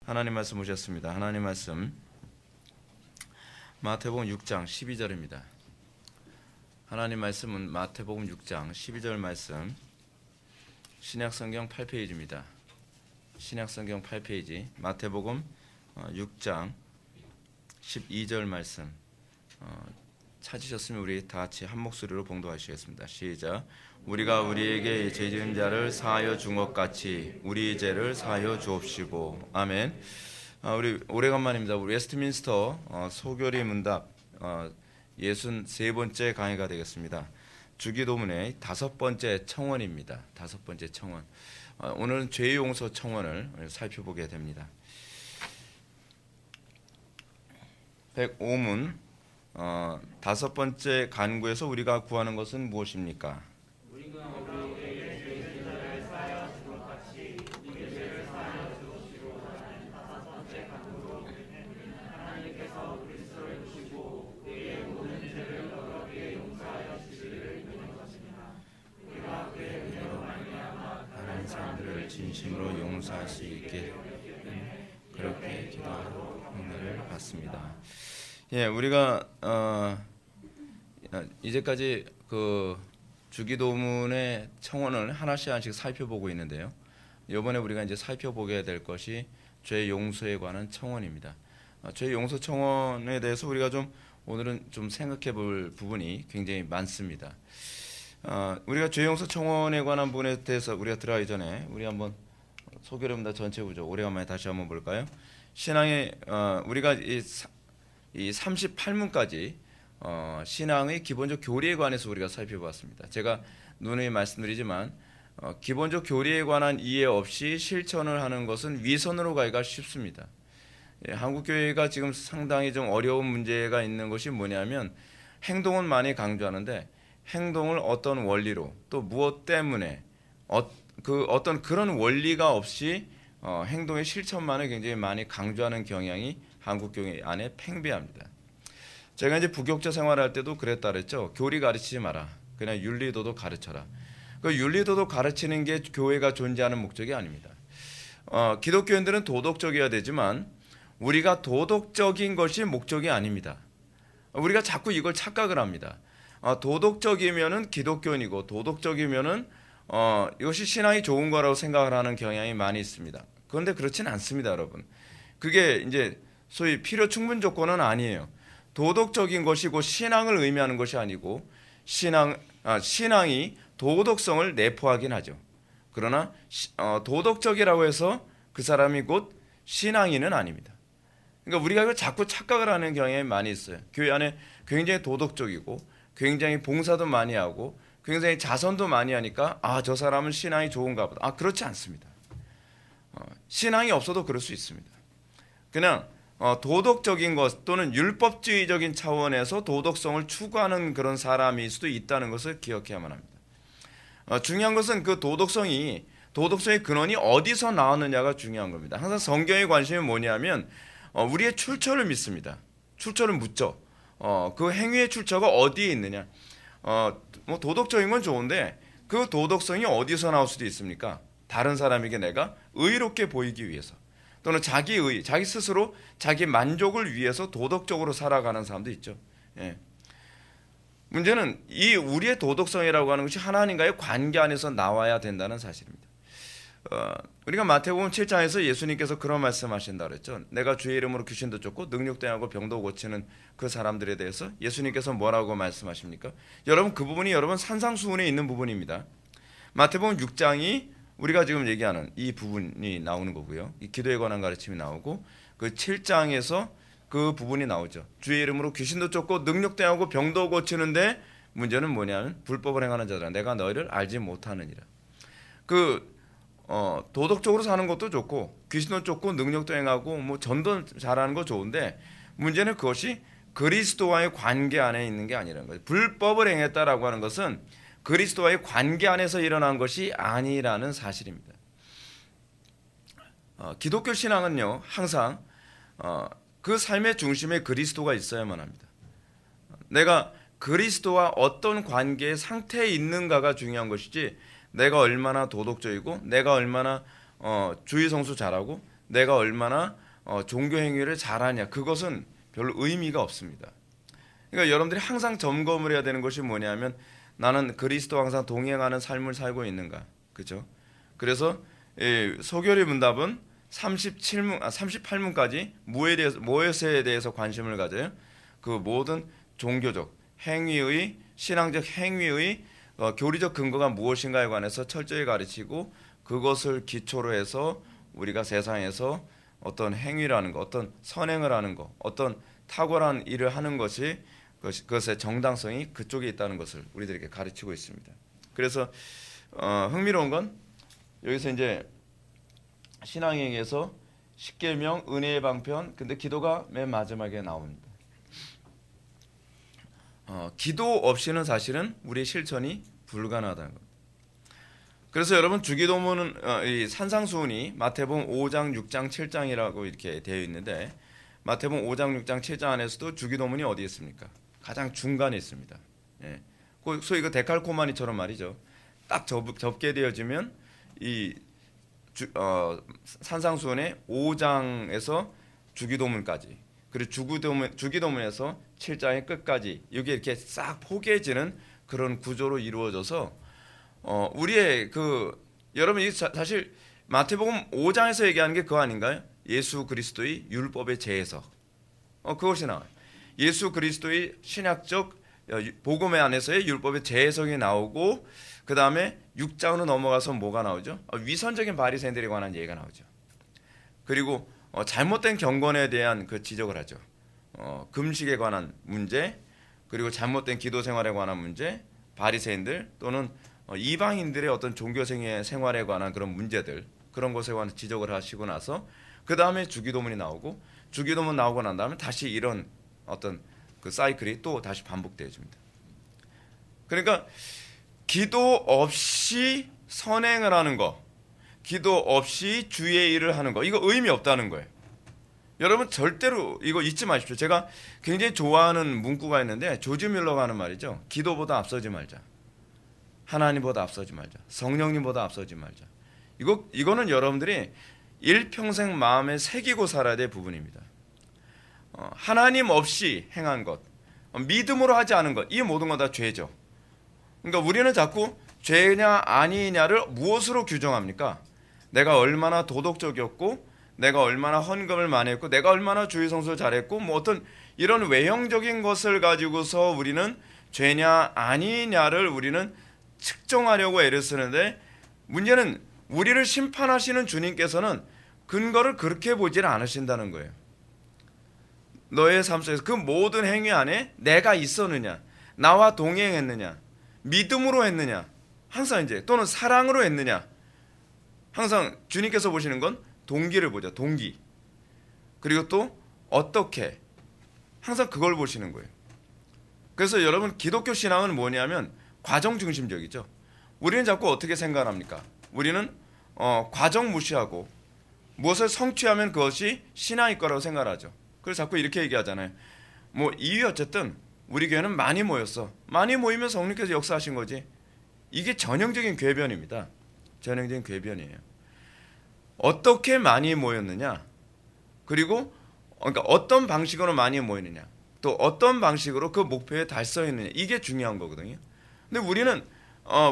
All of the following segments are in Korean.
하나님 말씀 오셨습니다. 하나님 말씀 마태복음 6장 12절입니다. 하나님 말씀은 마태복음 6장 12절 말씀, 신약성경 8페이지입니다. 신약성경 8페이지 마태복음 6장 12절 말씀 찾으셨으면 우리 다 같이 한 목소리로 봉독하시겠습니다. 시작. 우리가 우리에게 죄 지은 자를 사하여 준 것 같이 우리 죄를 사하여 주옵시고. 아멘. 우리 오래간만입니다. 우리 웨스트민스터 소교리 문답 63번째 강의가 되겠습니다. 주기도문의 5번째 청원입니다. 5번째 청원. 오늘은 죄용서 청원을 살펴보게 됩니다. 105문 5번째 간구에서 우리가 구하는 것은 무엇입니까? 다른 사람들을 진심으로 용서할 수 있게 그렇게 기도하고 은혜를 받습니다. 예, 우리가 이제까지 그 주기도문의 청원을 하나씩 살펴보고 있는데요. 이번에 우리가 이제 살펴보게 될 것이 죄 용서에 관한 청원입니다. 죄 용서 청원에 대해서 우리가 오늘은 좀 생각해 볼 부분이 굉장히 많습니다. 우리가 죄 용서 청원에 관한 부분에 대해서 우리가 들어가기 전에 우리 한번 소개합니다. 전체 구조 오래간만에 다시 한번 볼까요? 신앙의 우리가 이 38문까지 신앙의 기본적 교리에 관해서 우리가 살펴봤습니다. 제가 누누이 말씀드리지만 기본적 교리에 관한 이해 없이 실천을 하는 것은 위선으로 가기가 쉽습니다. 한국교회가 지금 상당히 좀 어려운 문제가 있는 것이 뭐냐면 행동은 많이 강조하는데 행동을 어떤 원리로 또 무엇 때문에 어떤 그런 원리가 없이 행동의 실천만을 굉장히 많이 강조하는 경향이 한국교회 안에 팽배합니다. 제가 이제 부교육자 생활할 때도 그랬다 그랬죠. 교리 가르치지 마라. 그냥 윤리도덕 가르쳐라. 그 윤리도덕 가르치는 게 교회가 존재하는 목적이 아닙니다. 기독교인들은 도덕적이어야 되지만 우리가 도덕적인 것이 목적이 아닙니다. 우리가 자꾸 이걸 착각을 합니다. 도덕적이면은 기독교인이고 도덕적이면은 이것이 신앙이 좋은 거라고 생각을 하는 경향이 많이 있습니다. 그런데 그렇지는 않습니다, 여러분. 그게 이제 소위 필요 충분 조건은 아니에요. 도덕적인 것이고 신앙을 의미하는 것이 아니고 신앙이 도덕성을 내포하긴 하죠. 그러나 도덕적이라고 해서 그 사람이 곧 신앙인은 아닙니다. 그러니까 우리가 이걸 자꾸 착각을 하는 경향이 많이 있어요. 교회 안에 굉장히 도덕적이고 굉장히 봉사도 많이 하고 굉장히 자선도 많이 하니까 저 사람은 신앙이 좋은가 보다. 그렇지 않습니다. 신앙이 없어도 그럴 수 있습니다. 그냥 도덕적인 것 또는 율법주의적인 차원에서 도덕성을 추구하는 그런 사람일 수도 있다는 것을 기억해야만 합니다. 중요한 것은 그 도덕성의 근원이 어디서 나왔느냐가 중요한 겁니다. 항상 성경의 관심이 뭐냐면 우리의 출처를 믿습니다. 출처를 묻죠. 그 행위의 출처가 어디에 있느냐. 뭐 도덕적인 건 좋은데 그 도덕성이 어디서 나올 수도 있습니까? 다른 사람에게 내가 의롭게 보이기 위해서 또는 자기 스스로 자기 만족을 위해서 도덕적으로 살아가는 사람도 있죠. 예. 문제는 이 우리의 도덕성이라고 하는 것이 하나님과의 관계 안에서 나와야 된다는 사실입니다. 우리가 마태복음 7장에서 예수님께서 그런 말씀하신다 그랬죠. 내가 주의 이름으로 귀신도 쫓고 능력도 행하고 병도 고치는 그 사람들에 대해서 예수님께서 뭐라고 말씀하십니까? 여러분 그 부분이 여러분 산상수훈에 있는 부분입니다. 마태복음 6장이 우리가 지금 얘기하는 이 부분이 나오는 거고요. 이 기도에 관한 가르침이 나오고 그 7장에서 그 부분이 나오죠. 주의 이름으로 귀신도 쫓고 능력도 행하고 병도 고치는데 문제는 뭐냐면 불법을 행하는 자들아 내가 너희를 알지 못하느니라. 도덕적으로 사는 것도 좋고 귀신도 쫓고 능력도 행하고 뭐 전도 잘하는 거 좋은데 문제는 그것이 그리스도와의 관계 안에 있는 게 아니라는 거예요. 불법을 행했다라고 하는 것은 그리스도와의 관계 안에서 일어난 것이 아니라는 사실입니다. 기독교 신앙은요 항상 그 삶의 중심에 그리스도가 있어야만 합니다. 내가 그리스도와 어떤 관계의 상태에 있는가가 중요한 것이지 내가 얼마나 도덕적이고 내가 얼마나 주의 성수 잘하고 내가 얼마나 종교 행위를 잘하냐, 그것은 별로 의미가 없습니다. 그러니까 여러분들이 항상 점검을 해야 되는 것이 뭐냐면, 나는 그리스도와 항상 동행하는 삶을 살고 있는가, 그죠? 그래서 소결의 문답은 38문까지 무엇에 대해서 관심을 가져요? 그 모든 종교적 행위의, 신앙적 행위의 교리적 근거가 무엇인가에 관해서 철저히 가르치고, 그것을 기초로 해서 우리가 세상에서 어떤 행위라는 것, 어떤 선행을 하는 것, 어떤 탁월한 일을 하는 것이, 그것의 정당성이 그쪽에 있다는 것을 우리들에게 가르치고 있습니다. 그래서 흥미로운 건 여기서 이제 신앙행위에서 십계명, 은혜의 방편, 근데 기도가 맨 마지막에 나옵니다. 기도 없이는 사실은 우리의 실천이 불가능하다는 겁니다. 그래서 여러분, 주기도문은 이 산상수훈이 마태복음 5장, 6장, 7장이라고 이렇게 되어 있는데, 마태복음 5장, 6장, 7장 안에서도 주기도문이 어디 있습니까? 가장 중간에 있습니다. 예. 소위 그 데칼코마니처럼 말이죠. 딱 접게 되어지면 이 산상수훈의 5장에서 주기도문까지, 그리고 주기도문에서 7장의 끝까지, 이게 이렇게 싹 포개지는 그런 구조로 이루어져서 우리의 여러분, 이 사실 마태복음 5장에서 얘기하는 게 그거 아닌가요? 예수 그리스도의 율법의 재해석, 그것이 나와요. 예수 그리스도의 신약적 복음 안에서의 율법의 재해석이 나오고, 그 다음에 6장으로 넘어가서 뭐가 나오죠? 위선적인 바리새인들에 관한 얘기가 나오죠. 그리고 잘못된 경건에 대한 그 지적을 하죠. 금식에 관한 문제, 그리고 잘못된 기도 생활에 관한 문제, 바리새인들 또는 이방인들의 어떤 종교 생활에 관한 그런 문제들, 그런 것에 관한 지적을 하시고 나서 그 다음에 주기도문이 나오고, 주기도문 나오고 난 다음에 다시 이런 어떤 그 사이클이 또 다시 반복되어집니다. 그러니까 기도 없이 선행을 하는 거, 기도 없이 주의 일을 하는 거, 이거 의미 없다는 거예요. 여러분, 절대로 이거 잊지 마십시오. 제가 굉장히 좋아하는 문구가 있는데, 조지 뮬러가 하는 말이죠. 기도보다 앞서지 말자, 하나님보다 앞서지 말자, 성령님보다 앞서지 말자. 이거는 여러분들이 일평생 마음에 새기고 살아야 될 부분입니다. 하나님 없이 행한 것, 믿음으로 하지 않은 것, 이 모든 건 다 죄죠. 그러니까 우리는 자꾸 죄냐 아니냐를 무엇으로 규정합니까? 내가 얼마나 도덕적이었고, 내가 얼마나 헌금을 많이 했고, 내가 얼마나 주의 성수를 잘했고, 뭐 어떤 이런 외형적인 것을 가지고서 우리는 죄냐 아니냐를 우리는 측정하려고 애를 쓰는데, 문제는 우리를 심판하시는 주님께서는 근거를 그렇게 보질 않으신다는 거예요. 너의 삶 속에서 그 모든 행위 안에 내가 있었느냐, 나와 동행했느냐, 믿음으로 했느냐, 항상 이제 또는 사랑으로 했느냐, 항상 주님께서 보시는 건 동기를 보죠. 동기. 그리고 또 어떻게, 항상 그걸 보시는 거예요. 그래서 여러분, 기독교 신앙은 뭐냐면 과정 중심적이죠. 우리는 자꾸 어떻게 생각합니까? 우리는 과정 무시하고 무엇을 성취하면 그것이 신앙일 거라고 생각하죠. 그래서 자꾸 이렇게 얘기하잖아요. 뭐 이유, 어쨌든 우리 교회는 많이 모였어. 많이 모이면 성령께서 역사하신 거지. 이게 전형적인 궤변입니다. 전형적인 궤변이에요. 어떻게 많이 모였느냐, 그리고 그러니까 어떤 방식으로 많이 모이느냐, 또 어떤 방식으로 그 목표에 달성했느냐, 이게 중요한 거거든요. 근데 우리는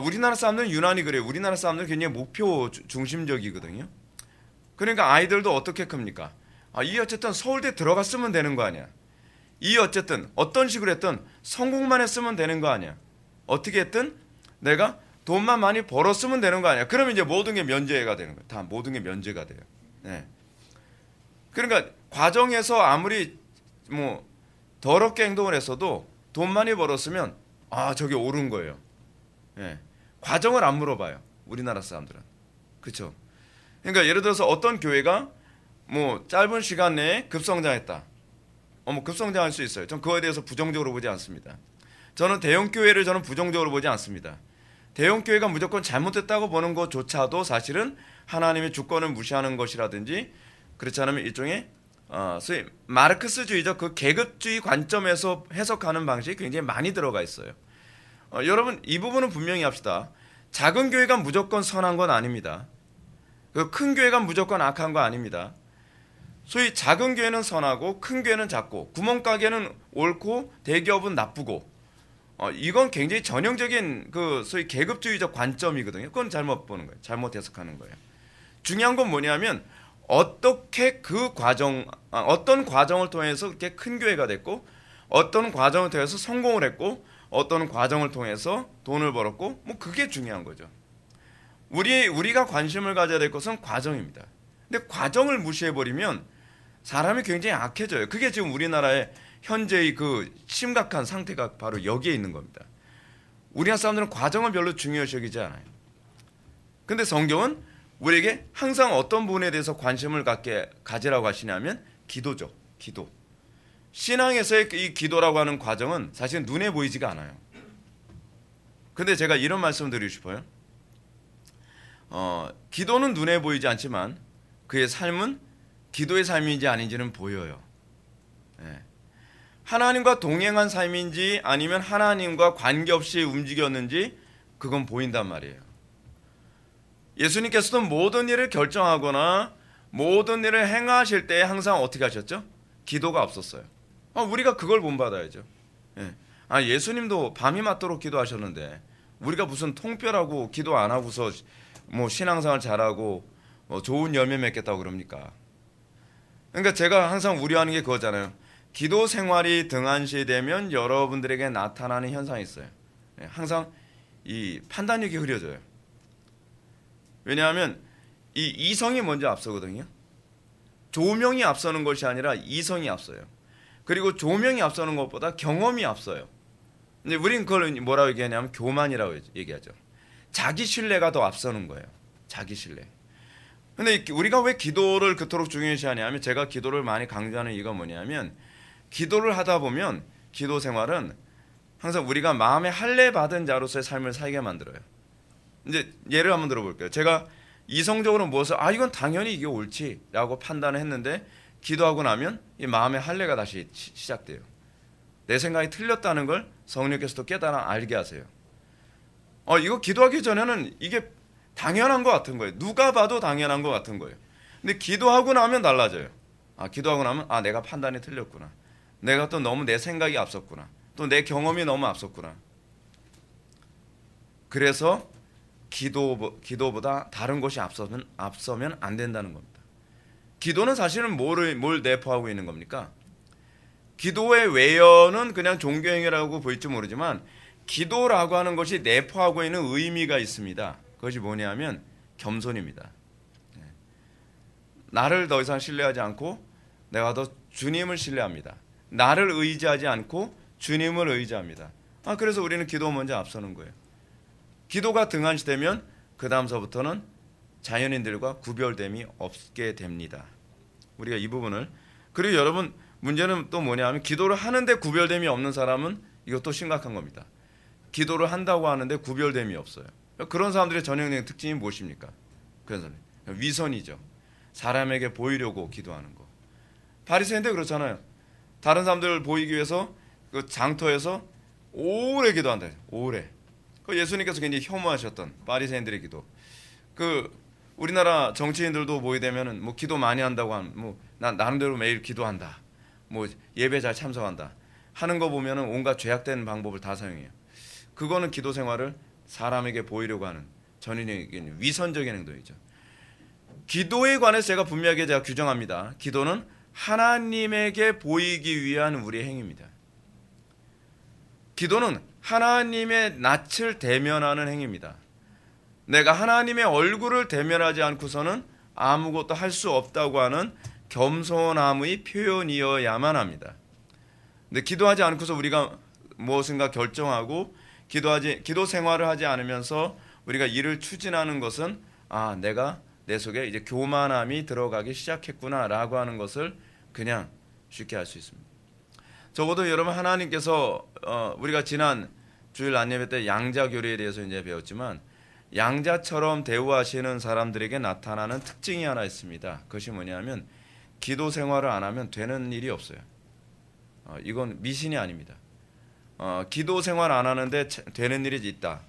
우리나라 사람들은 유난히 그래요. 우리나라 사람들은 굉장히 목표 중심적이거든요. 그러니까 아이들도 어떻게 큽니까? 이 어쨌든 서울대 들어갔으면 되는 거 아니야. 이 어쨌든 어떤 식으로 했든 성공만 했으면 되는 거 아니야. 어떻게 했든 내가 돈만 많이 벌었으면 되는 거 아니야. 그러면 이제 모든 게 면제가 되는 거야. 다 모든 게 면제가 돼요. 네. 그러니까 과정에서 아무리 뭐 더럽게 행동을 했어도 돈 많이 벌었으면 저게 옳은 거예요. 네. 과정을 안 물어봐요. 우리나라 사람들은. 그렇죠? 그러니까 예를 들어서 어떤 교회가 뭐 짧은 시간 내에 급성장했다. 급성장할 수 있어요. 전 그거에 대해서 부정적으로 보지 않습니다. 저는 대형 교회를 부정적으로 보지 않습니다. 대형 교회가 무조건 잘못됐다고 보는 것조차도 사실은 하나님의 주권을 무시하는 것이라든지, 그렇지 않으면 일종의 소위 마르크스주의적 그 계급주의 관점에서 해석하는 방식이 굉장히 많이 들어가 있어요. 여러분, 이 부분은 분명히 합시다. 작은 교회가 무조건 선한 건 아닙니다. 그 큰 교회가 무조건 악한 거 아닙니다. 소위 작은 교회는 선하고 큰 교회는 작고 구멍가게는 옳고 대기업은 나쁘고 이건 굉장히 전형적인 그 소위 계급주의적 관점이거든요. 그건 잘못 보는 거예요. 잘못 해석하는 거예요. 중요한 건 뭐냐면 어떻게 어떤 과정을 통해서 그렇게 큰 교회가 됐고 어떤 과정을 통해서 성공을 했고 어떤 과정을 통해서 돈을 벌었고 뭐 그게 중요한 거죠. 우리가 관심을 가져야 될 것은 과정입니다. 근데 과정을 무시해 버리면 사람이 굉장히 악해져요. 그게 지금 우리나라의 현재의 그 심각한 상태가 바로 여기에 있는 겁니다. 우리나라 사람들은 과정을 별로 중요시 여기지 않아요. 근데 성경은 우리에게 항상 어떤 부분에 대해서 관심을 가지라고 하시냐면 기도죠. 기도. 신앙에서의 이 기도라고 하는 과정은 사실 눈에 보이지가 않아요. 근데 제가 이런 말씀을 드리고 싶어요. 기도는 눈에 보이지 않지만 그의 삶은 기도의 삶인지 아닌지는 보여요. 예. 하나님과 동행한 삶인지 아니면 하나님과 관계없이 움직였는지 그건 보인단 말이에요. 예수님께서도 모든 일을 결정하거나 모든 일을 행하실 때 항상 어떻게 하셨죠? 기도가 없었어요. 우리가 그걸 본받아야죠. 예. 예수님도 밤이 맞도록 기도하셨는데 우리가 무슨 통뼈라고 기도 안 하고서 뭐 신앙생활 잘하고 좋은 열매 맺겠다고 그럽니까? 그러니까 제가 항상 우려하는 게 그거잖아요. 기도 생활이 등한시되면 여러분들에게 나타나는 현상이 있어요. 항상 이 판단력이 흐려져요. 왜냐하면 이 이성이 먼저 앞서거든요. 조명이 앞서는 것이 아니라 이성이 앞서요. 그리고 조명이 앞서는 것보다 경험이 앞서요. 근데 우리는 그걸 뭐라고 얘기하냐면 교만이라고 얘기하죠. 자기 신뢰가 더 앞서는 거예요. 자기 신뢰. 근데 우리가 왜 기도를 그토록 중요시하냐면 제가 기도를 많이 강조하는 이유가 뭐냐면 기도를 하다 보면 기도 생활은 항상 우리가 마음에 할례 받은 자로서의 삶을 살게 만들어요. 이제 예를 한번 들어볼게요. 제가 이성적으로 무엇을 이건 당연히 이게 옳지라고 판단을 했는데 기도하고 나면 이 마음의 할례가 다시 시작돼요. 내 생각이 틀렸다는 걸 성령께서도 깨달아 알게 하세요. 이거 기도하기 전에는 이게 당연한 것 같은 거예요. 누가 봐도 당연한 것 같은 거예요. 근데 기도하고 나면 달라져요. 기도하고 나면 내가 판단이 틀렸구나. 내가 또 너무 내 생각이 앞섰구나. 또 내 경험이 너무 앞섰구나. 그래서 기도보다 다른 것이 앞서면 안 된다는 겁니다. 기도는 사실은 뭘 내포하고 있는 겁니까? 기도의 외연은 그냥 종교행위라고 보일지 모르지만 기도라고 하는 것이 내포하고 있는 의미가 있습니다. 그것이 뭐냐면 겸손입니다. 나를 더 이상 신뢰하지 않고 내가 더 주님을 신뢰합니다. 나를 의지하지 않고 주님을 의지합니다. 그래서 우리는 기도 먼저 앞서는 거예요. 기도가 등한시되면 그 다음서부터는 자연인들과 구별됨이 없게 됩니다. 우리가 이 부분을 그리고 여러분 문제는 또 뭐냐면 기도를 하는데 구별됨이 없는 사람은 이것도 심각한 겁니다. 기도를 한다고 하는데 구별됨이 없어요. 그런 사람들의 전형적인 특징이 무엇입니까? 그래서 위선이죠. 사람에게 보이려고 기도하는 거. 바리새인들 그렇잖아요. 다른 사람들을 보이기 위해서 그 장터에서 오래 기도한다. 오래. 그 예수님께서 굉장히 혐오하셨던 바리새인들의 기도. 그 우리나라 정치인들도 모이 되면은 뭐 기도 많이 한다고 하면 난 나름대로 매일 기도한다. 예배 잘 참석한다. 하는 거 보면은 온갖 죄악된 방법을 다 사용해요. 그거는 기도 생활을 사람에게 보이려고 하는 전인적인 위선적인 행동이죠. 기도에 관해서 제가 분명하게 규정합니다. 기도는 하나님에게 보이기 위한 우리의 행위입니다. 기도는 하나님의 낯을 대면하는 행위입니다. 내가 하나님의 얼굴을 대면하지 않고서는 아무것도 할 수 없다고 하는 겸손함의 표현이어야만 합니다. 근데 기도하지 않고서 우리가 무엇인가 결정하고 기도 생활을 하지 않으면서 우리가 일을 추진하는 것은 내가 내 속에 이제 교만함이 들어가기 시작했구나라고 하는 것을 그냥 쉽게 알 수 있습니다. 적어도 여러분 하나님께서 우리가 지난 주일 안예배 때 양자 교리에 대해서 이제 배웠지만 양자처럼 대우하시는 사람들에게 나타나는 특징이 하나 있습니다. 그것이 뭐냐면 기도 생활을 안 하면 되는 일이 없어요. 이건 미신이 아닙니다. 기도 생활 안 하는데 되는 일이 있다.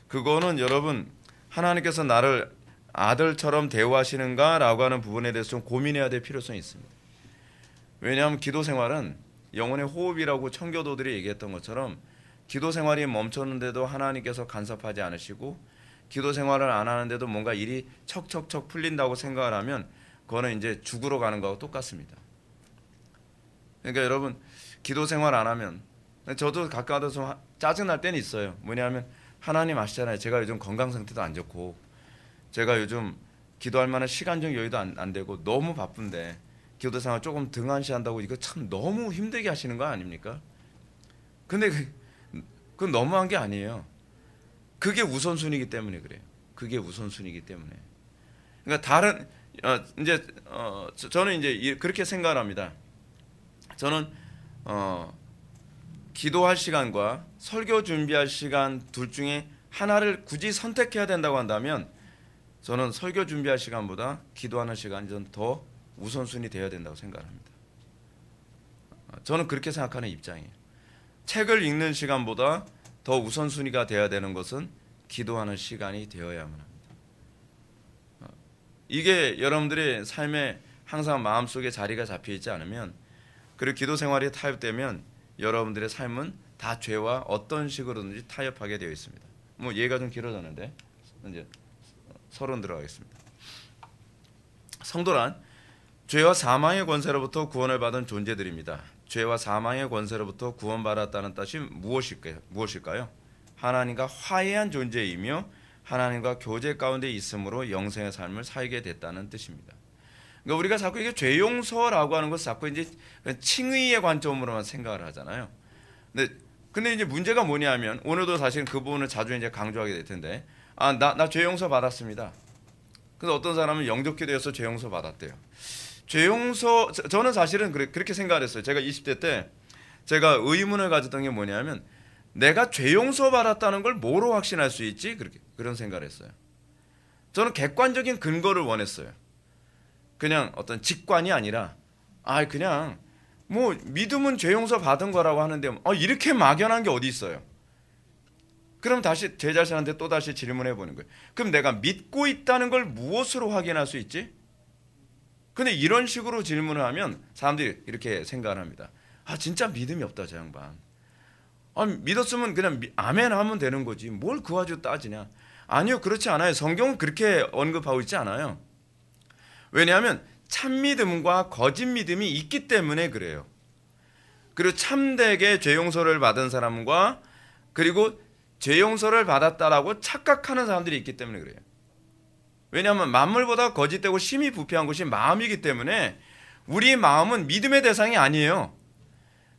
그거는 여러분 하나님께서 나를 아들처럼 대우하시는가라고 하는 부분에 대해서 좀 고민해야 될 필요성이 있습니다. 왜냐하면 기도 생활은 영혼의 호흡이라고 청교도들이 얘기했던 것처럼 기도 생활이 멈췄는데도 하나님께서 간섭하지 않으시고 기도 생활을 안 하는데도 뭔가 일이 척척척 풀린다고 생각을 하면 그거는 이제 죽으러 가는 거하고 똑같습니다. 그러니까 여러분 기도 생활 안 하면 저도 가끔가다 좀 짜증날 때는 있어요. 뭐냐면 하나님 아시잖아요. 제가 요즘 건강 상태도 안 좋고 제가 요즘 기도할 만한 시간적 여유도 안 되고 너무 바쁜데 기도 생활 조금 등한시한다고 이거 참 너무 힘들게 하시는 거 아닙니까? 근데 그건 너무한 게 아니에요. 그게 우선순위이기 때문에 그래요. 그게 우선순위이기 때문에. 그러니까 다른 저는 이제 그렇게 생각을 합니다. 저는 기도할 시간과 설교 준비할 시간 둘 중에 하나를 굳이 선택해야 된다고 한다면 저는 설교 준비할 시간보다 기도하는 시간이 좀 더 우선순위 되어야 된다고 생각합니다. 저는 그렇게 생각하는 입장이에요. 책을 읽는 시간보다 더 우선순위가 되어야 되는 것은 기도하는 시간이 되어야만 합니다. 이게 여러분들의 삶에 항상 마음속에 자리가 잡혀 있지 않으면 그리고 기도 생활이 타협되면 여러분들의 삶은 다 죄와 어떤 식으로든지 타협하게 되어 있습니다. 뭐 예가 좀 길어졌는데 이제 서론 들어가겠습니다. 성도란 죄와 사망의 권세로부터 구원을 받은 존재들입니다. 죄와 사망의 권세로부터 구원받았다는 뜻이 무엇일까요? 하나님과 화해한 존재이며 하나님과 교제 가운데 있음으로 영생의 삶을 살게 됐다는 뜻입니다. 그러니까 우리가 자꾸 이게 죄 용서라고 하는 것을 자꾸 이제 칭의의 관점으로만 생각을 하잖아요. 근데 이제 문제가 뭐냐면 오늘도 사실 그 부분을 자주 이제 강조하게 될 텐데, 나 죄 용서 받았습니다. 그래서 어떤 사람은 영접기도에서 죄 용서 받았대요. 죄 용서 저는 사실은 그렇게 생각을 했어요. 제가 20대 때 제가 의문을 가졌던 게 뭐냐면 내가 죄 용서 받았다는 걸 뭐로 확신할 수 있지? 그런 생각을 했어요. 저는 객관적인 근거를 원했어요. 그냥 어떤 직관이 아니라 그냥 뭐 믿음은 죄 용서 받은 거라고 하는데 이렇게 막연한 게 어디 있어요? 그럼 다시 제 자신한테 또 다시 질문해 보는 거예요. 그럼 내가 믿고 있다는 걸 무엇으로 확인할 수 있지? 근데 이런 식으로 질문을 하면 사람들이 이렇게 생각을 합니다. 진짜 믿음이 없다 저 양반. 믿었으면 그냥 아멘 하면 되는 거지. 뭘 그 가지고 따지냐. 아니요, 그렇지 않아요. 성경은 그렇게 언급하고 있지 않아요. 왜냐하면 참 믿음과 거짓 믿음이 있기 때문에 그래요. 그리고 참되게 죄 용서를 받은 사람과 그리고 죄 용서를 받았다라고 착각하는 사람들이 있기 때문에 그래요. 왜냐하면 만물보다 거짓되고 심히 부패한 것이 마음이기 때문에 우리 마음은 믿음의 대상이 아니에요.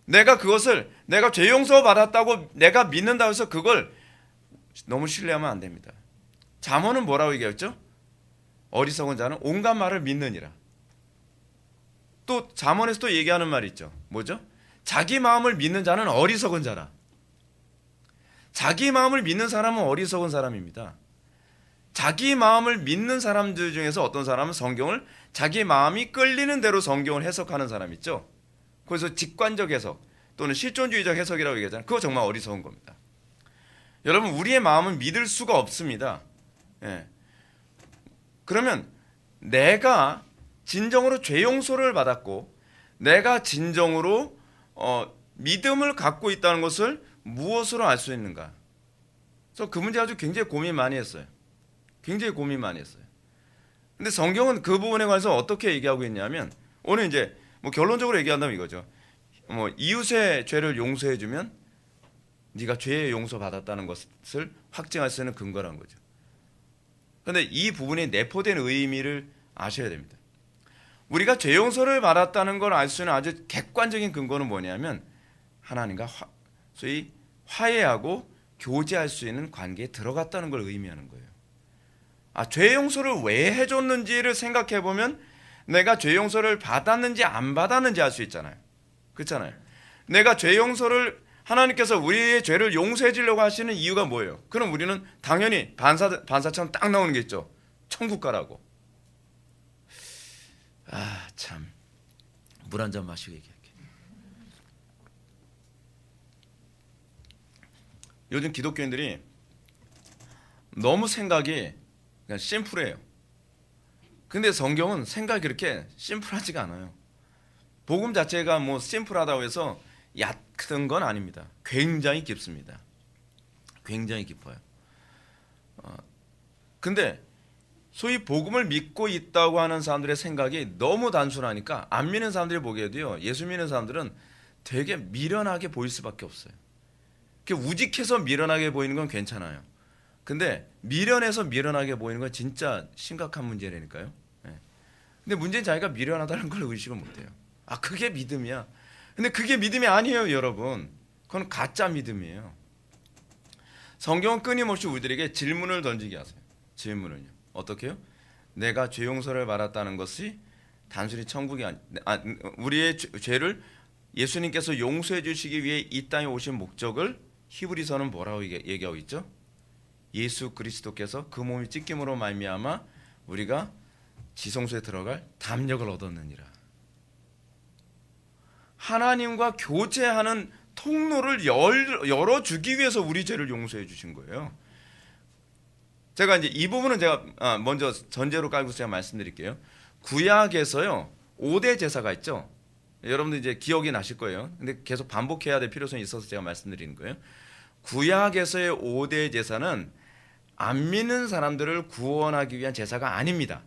내가 죄 용서 받았다고 내가 믿는다고 해서 그걸 너무 신뢰하면 안 됩니다. 잠언은 뭐라고 얘기했죠? 어리석은 자는 온갖 말을 믿느니라. 또 잠언에서 또 얘기하는 말이 있죠. 뭐죠? 자기 마음을 믿는 자는 어리석은 자라. 자기 마음을 믿는 사람은 어리석은 사람입니다. 자기 마음을 믿는 사람들 중에서 어떤 사람은 성경을 자기 마음이 끌리는 대로 성경을 해석하는 사람 있죠. 그래서 직관적 해석 또는 실존주의적 해석이라고 얘기하잖아요. 그거 정말 어리석은 겁니다. 여러분 우리의 마음은 믿을 수가 없습니다. 그러면 내가 진정으로 죄 용서를 받았고 내가 진정으로 믿음을 갖고 있다는 것을 무엇으로 알 수 있는가? 그래서 그 문제 아주 굉장히 고민 많이 했어요. 굉장히 고민 많이 했어요. 근데 성경은 그 부분에 관해서 어떻게 얘기하고 있냐면 오늘 이제 뭐 결론적으로 얘기한다면 이거죠. 이웃의 죄를 용서해주면 네가 죄의 용서 받았다는 것을 확증할 수 있는 근거라는 거죠. 그런데 이 부분이 내포된 의미를 아셔야 됩니다. 우리가 죄 용서를 받았다는 걸 알 수 있는 아주 객관적인 근거는 뭐냐면 하나님과 소위 화해하고 교제할 수 있는 관계에 들어갔다는 걸 의미하는 거예요. 죄 용서를 왜 해줬는지를 생각해 보면 내가 죄 용서를 받았는지 안 받았는지 알 수 있잖아요. 그렇잖아요. 내가 죄 용서를 하나님께서 우리의 죄를 용서해 주려고 하시는 이유가 뭐예요? 그럼 우리는 당연히 반사처럼 딱 나오는 게 있죠. 천국 가라고. 참. 물 한 잔 마시고 얘기할게. 요즘 기독교인들이 너무 생각이 그냥 심플해요. 근데 성경은 생각이 그렇게 심플하지가 않아요. 복음 자체가 뭐 심플하다고 해서 얕은 건 아닙니다. 굉장히 깊습니다. 굉장히 깊어요. 근데 소위 복음을 믿고 있다고 하는 사람들의 생각이 너무 단순하니까 안 믿는 사람들이 보기에도요, 예수 믿는 사람들은 되게 미련하게 보일 수밖에 없어요. 우직해서 미련하게 보이는 건 괜찮아요. 근데 미련해서 미련하게 보이는 건 진짜 심각한 문제라니까요. 근데 문제는 자기가 미련하다는 걸 의식을 못해요. 아, 그게 믿음이야. 근데 그게 믿음이 아니에요, 여러분. 그건 가짜 믿음이에요. 성경은 끊임없이 우리들에게 질문을 던지게 하세요. 질문을요. 어떻게요? 내가 죄 용서를 받았다는 것이 단순히 천국이 우리의 죄를 예수님께서 용서해 주시기 위해 이 땅에 오신 목적을 히브리서는 뭐라고 얘기하고 있죠? 예수 그리스도께서 그 몸이 찢김으로 말미암아 우리가 지성소에 들어갈 담력을 얻었느니라. 하나님과 교제하는 통로를 열어주기 위해서 우리 죄를 용서해 주신 거예요. 제가 이제 이 부분은 제가 먼저 전제로 깔고 제가 말씀드릴게요. 구약에서요 5대 제사가 있죠. 여러분들 이제 기억이 나실 거예요. 근데 계속 반복해야 될 필요성이 있어서 제가 말씀드리는 거예요. 구약에서의 5대 제사는 안 믿는 사람들을 구원하기 위한 제사가 아닙니다.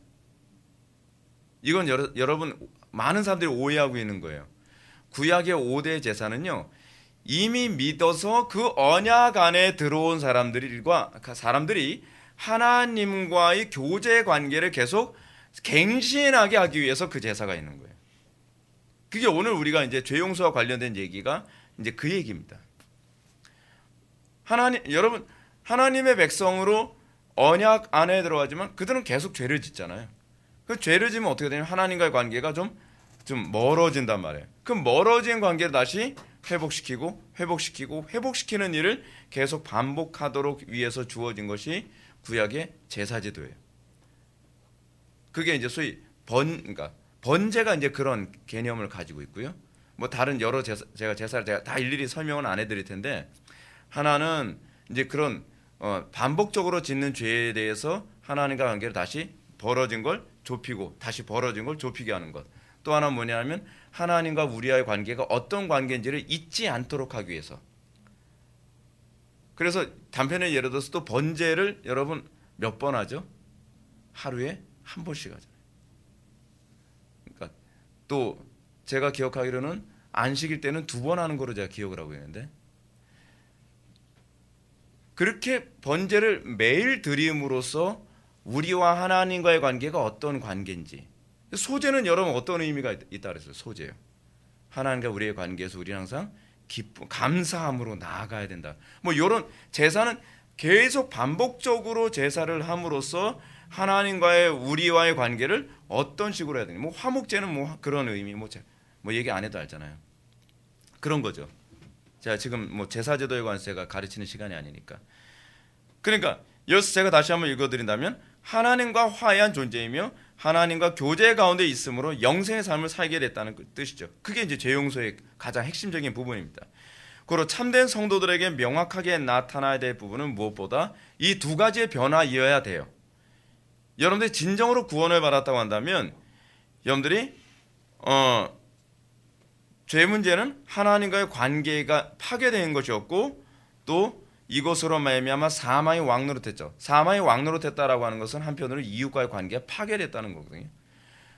이건 여러분 많은 사람들이 오해하고 있는 거예요. 구약의 5대 제사는요, 이미 믿어서 그 언약 안에 들어온 사람들이 하나님과의 교제 관계를 계속 갱신하게 하기 위해서 그 제사가 있는 거예요. 그게 오늘 우리가 이제 죄 용서와 관련된 얘기가 이제 그 얘기입니다. 여러분, 하나님의 백성으로 언약 안에 들어가지만 그들은 계속 죄를 짓잖아요. 그 죄를 지면 어떻게 되냐면 하나님과의 관계가 좀 멀어진단 말이에요. 그 멀어진 관계를 다시 회복시키는 일을 계속 반복하도록 위해서 주어진 것이 구약의 제사제도예요. 그게 이제 소위 그러니까 번제가 이제 그런 개념을 가지고 있고요. 뭐 다른 여러 제사를 제가 다 일일이 설명은 안 해드릴 텐데, 하나는 이제 그런 반복적으로 짓는 죄에 대해서 하나님과 관계를 다시 벌어진 걸 좁히고 다시 벌어진 걸 좁히게 하는 것. 또 하나는 뭐냐면 하나님과 우리와의 관계가 어떤 관계인지를 잊지 않도록 하기 위해서. 그래서 단편의 예를 들어서 또 번제를 여러분 몇 번 하죠? 하루에 한 번씩 하잖아요. 그러니까 또 제가 기억하기로는 안식일 때는 2번 하는 거로 제가 기억을 하고 있는데, 그렇게 번제를 매일 드림으로써 우리와 하나님과의 관계가 어떤 관계인지. 소제는 여러분 어떤 의미가 있다 그랬어요? 소제요. 하나님과 우리의 관계에서 우리는 항상 감사함으로 나아가야 된다. 뭐 이런 제사는 계속 반복적으로 제사를 함으로써 하나님과의 우리와의 관계를 어떤 식으로 해야 되냐. 뭐 화목제는 뭐 그런 의미, 뭐 얘기 안 해도 알잖아요. 그런 거죠. 제가 지금 뭐 제사제도에 관해서 제가 가르치는 시간이 아니니까. 그러니까 여기서 제가 다시 한번 읽어드린다면, 하나님과 화해한 존재이며 하나님과 교제 가운데 있으므로 영생의 삶을 살게 됐다는 뜻이죠. 그게 이제 죄 용서의 가장 핵심적인 부분입니다. 그리고 참된 성도들에게 명확하게 나타나야 될 부분은 무엇보다 이 두 가지의 변화이어야 돼요. 여러분들이 진정으로 구원을 받았다고 한다면, 여러분들이 죄 문제는 하나님과의 관계가 파괴된 것이었고, 또 이것으로 말미암아 사망이 왕노릇했죠. 사망이 왕노릇했다라고 하는 것은 한편으로 이웃과의 관계가 파괴됐다는 거거든요.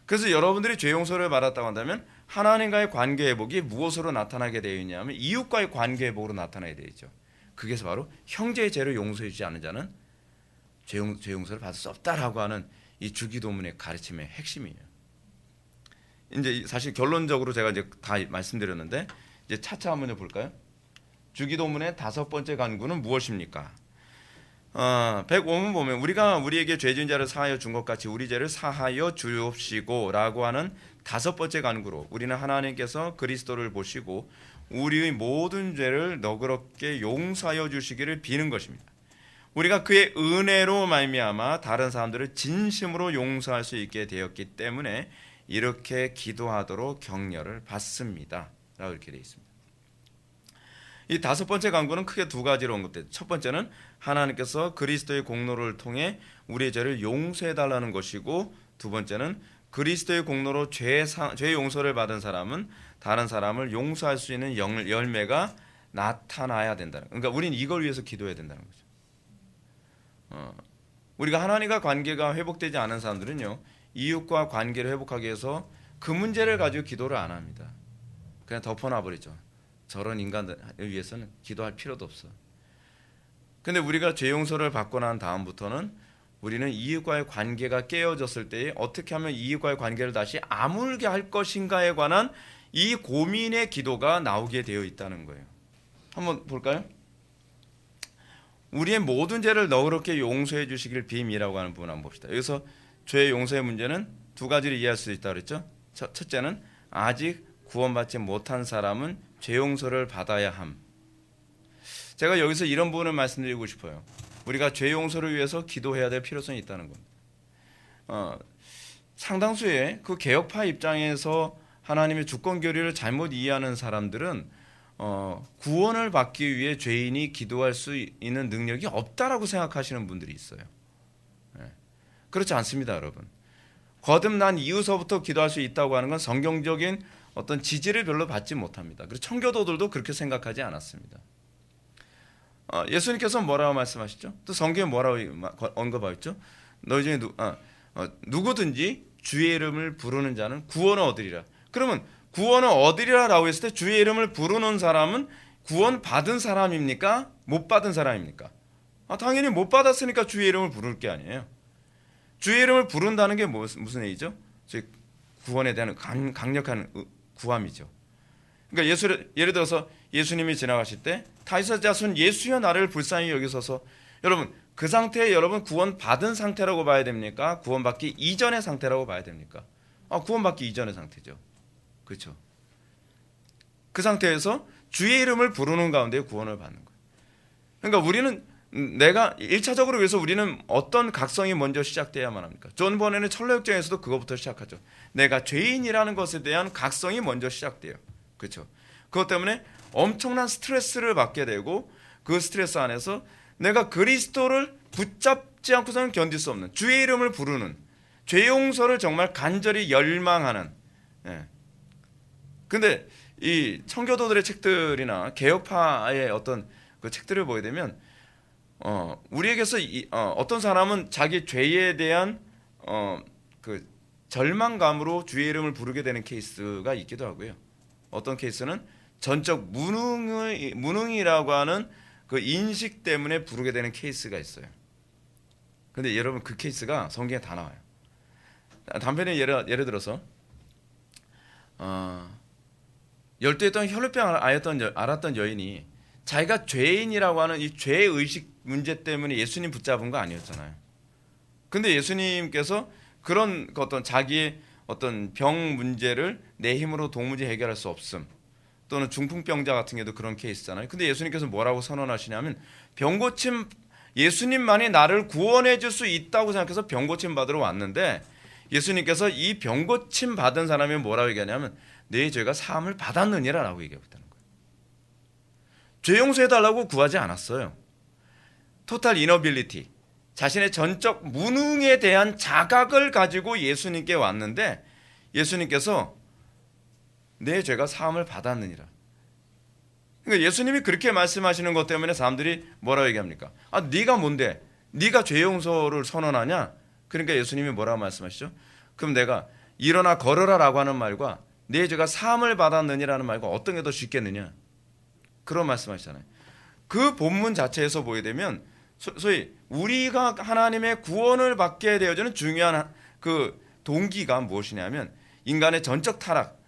그래서 여러분들이 죄 용서를 받았다고 한다면 하나님과의 관계 회복이 무엇으로 나타나게 되어 있냐면 이웃과의 관계 회복으로 나타나게 되어 있죠. 그게 바로 형제의 죄를 용서해 주지 않는 자는 죄 용서를 받을 수 없다라고 하는 이 주기도문의 가르침의 핵심이에요. 이제 사실 결론적으로 제가 이제 다 말씀드렸는데, 이제 차차 한번 볼까요? 주기도문의 5번째 간구는 무엇입니까? 105문 보면 우리가 우리에게 죄 지은 자를 사하여 준 것 같이 우리 죄를 사하여 주옵시고 라고 하는 5번째 간구로 우리는 하나님께서 그리스도를 보시고 우리의 모든 죄를 너그럽게 용서하여 주시기를 비는 것입니다. 우리가 그의 은혜로 말미암아 다른 사람들을 진심으로 용서할 수 있게 되었기 때문에 이렇게 기도하도록 격려를 받습니다 라고 이렇게 되어 있습니다. 이 5번째 간구는 크게 2가지로 언급돼요. 첫 번째는 하나님께서 그리스도의 공로를 통해 우리의 죄를 용서해달라는 것이고, 두 번째는 그리스도의 공로로 죄 용서를 받은 사람은 다른 사람을 용서할 수 있는 열매가 나타나야 된다는. 그러니까 우리는 이걸 위해서 기도해야 된다는 거죠. 우리가 하나님과 관계가 회복되지 않은 사람들은요, 이웃과 관계를 회복하기 위해서 그 문제를 가지고 기도를 안 합니다. 그냥 덮어놔 버리죠. 저런 인간을 위해서는 기도할 필요도 없어. 근데 우리가 죄 용서를 받고 난 다음부터는 우리는 이웃과의 관계가 깨어졌을 때에 어떻게 하면 이웃과의 관계를 다시 아물게 할 것인가에 관한 이 고민의 기도가 나오게 되어 있다는 거예요. 한번 볼까요? 우리의 모든 죄를 너그럽게 용서해 주시길 빔이라고 하는 부분 한번 봅시다. 여기서 죄 용서의 문제는 두 가지를 이해할 수 있다고 그랬죠. 첫째는 아직 구원받지 못한 사람은 죄 용서를 받아야 함. 제가 여기서 이런 부분을 말씀드리고 싶어요. 우리가 죄 용서를 위해서 기도해야 될 필요성이 있다는 겁니다. 상당수의 그 개혁파 입장에서 하나님의 주권 교리를 잘못 이해하는 사람들은 구원을 받기 위해 죄인이 기도할 수 있는 능력이 없다라고 생각하시는 분들이 있어요. 그렇지 않습니다, 여러분. 거듭난 이후서부터 기도할 수 있다고 하는 건 성경적인 어떤 지지를 별로 받지 못합니다. 그리고 청교도들도 그렇게 생각하지 않았습니다. 예수님께서 뭐라고 말씀하시죠? 또 성경에 뭐라고 언급하셨죠? 너희 중에 누구든지 주의 이름을 부르는 자는 구원을 얻으리라. 그러면 구원을 얻으리라라고 했을 때 주의 이름을 부르는 사람은 구원 받은 사람입니까? 못 받은 사람입니까? 당연히 못 받았으니까 주의 이름을 부를 게 아니에요. 주의 이름을 부른다는 게 무슨 얘기죠? 구원에 대한 강력한 구함이죠. 그러니까 예를 들어서 예수님이 지나가실 때 다윗의 자손 예수여 나를 불쌍히 여기소서. 여러분 그 상태에 여러분 구원 받은 상태라고 봐야 됩니까? 구원받기 이전의 상태라고 봐야 됩니까? 구원받기 이전의 상태죠. 그렇죠. 그 상태에서 주의 이름을 부르는 가운데 구원을 받는 거예요. 그러니까 우리는 내가 1차적으로 그래서 우리는 어떤 각성이 먼저 시작돼야만 합니까? 존 버넷의 철로역정에서도 그것부터 시작하죠. 내가 죄인이라는 것에 대한 각성이 먼저 시작돼요. 그렇죠. 그것 때문에 엄청난 스트레스를 받게 되고 그 스트레스 안에서 내가 그리스도를 붙잡지 않고서는 견딜 수 없는 주의 이름을 부르는 죄 용서를 정말 간절히 열망하는. 근데 이 청교도들의 책들이나 개혁파의 어떤 그 책들을 보게 되면 우리에게서 어떤 사람은 자기 죄에 대한 그 절망감으로 주의 이름을 부르게 되는 케이스가 있기도 하고요. 어떤 케이스는 전적 무능이라고 하는 그 인식 때문에 부르게 되는 케이스가 있어요. 근데 여러분 그 케이스가 성경에 다 나와요. 단편에 예를 들어서 열두에 있던 혈루병을 앓았던 여인이 자기가 죄인이라고 하는 이 죄의식 문제 때문에 예수님 붙잡은 거 아니었잖아요. 근데 예수님께서 그런 어떤 자기의 어떤 병 문제를 내 힘으로 도무지 해결할 수 없음, 또는 중풍병자 같은 경우도 그런 케이스잖아요. 근데 예수님께서 뭐라고 선언하시냐면 병고침 예수님만이 나를 구원해 줄 수 있다고 생각해서 병고침 받으러 왔는데 예수님께서 이 병고침 받은 사람이 뭐라고 얘기하냐면 내 죄가 사함을 받았느니라 라고 얘기하고 있다는 거예요. 죄 용서해달라고 구하지 않았어요. 토탈 이너빌리티, 자신의 전적 무능에 대한 자각을 가지고 예수님께 왔는데 예수님께서 내 죄가 사함을 받았느니라. 그러니까 예수님이 그렇게 말씀하시는 것 때문에 사람들이 뭐라고 얘기합니까? 네가 뭔데? 네가 죄 용서를 선언하냐? 그러니까 예수님이 뭐라고 말씀하시죠? 그럼 내가 일어나 걸으라라고 하는 말과 내 죄가 사함을 받았느니라는 말과 어떤 게 더 쉽겠느냐? 그런 말씀하시잖아요. 그 본문 자체에서 보게 되면 소위 우리가 하나님의 구원을 받게 되어지는 중요한 그 동기가 무엇이냐면 인간의 전적 타락,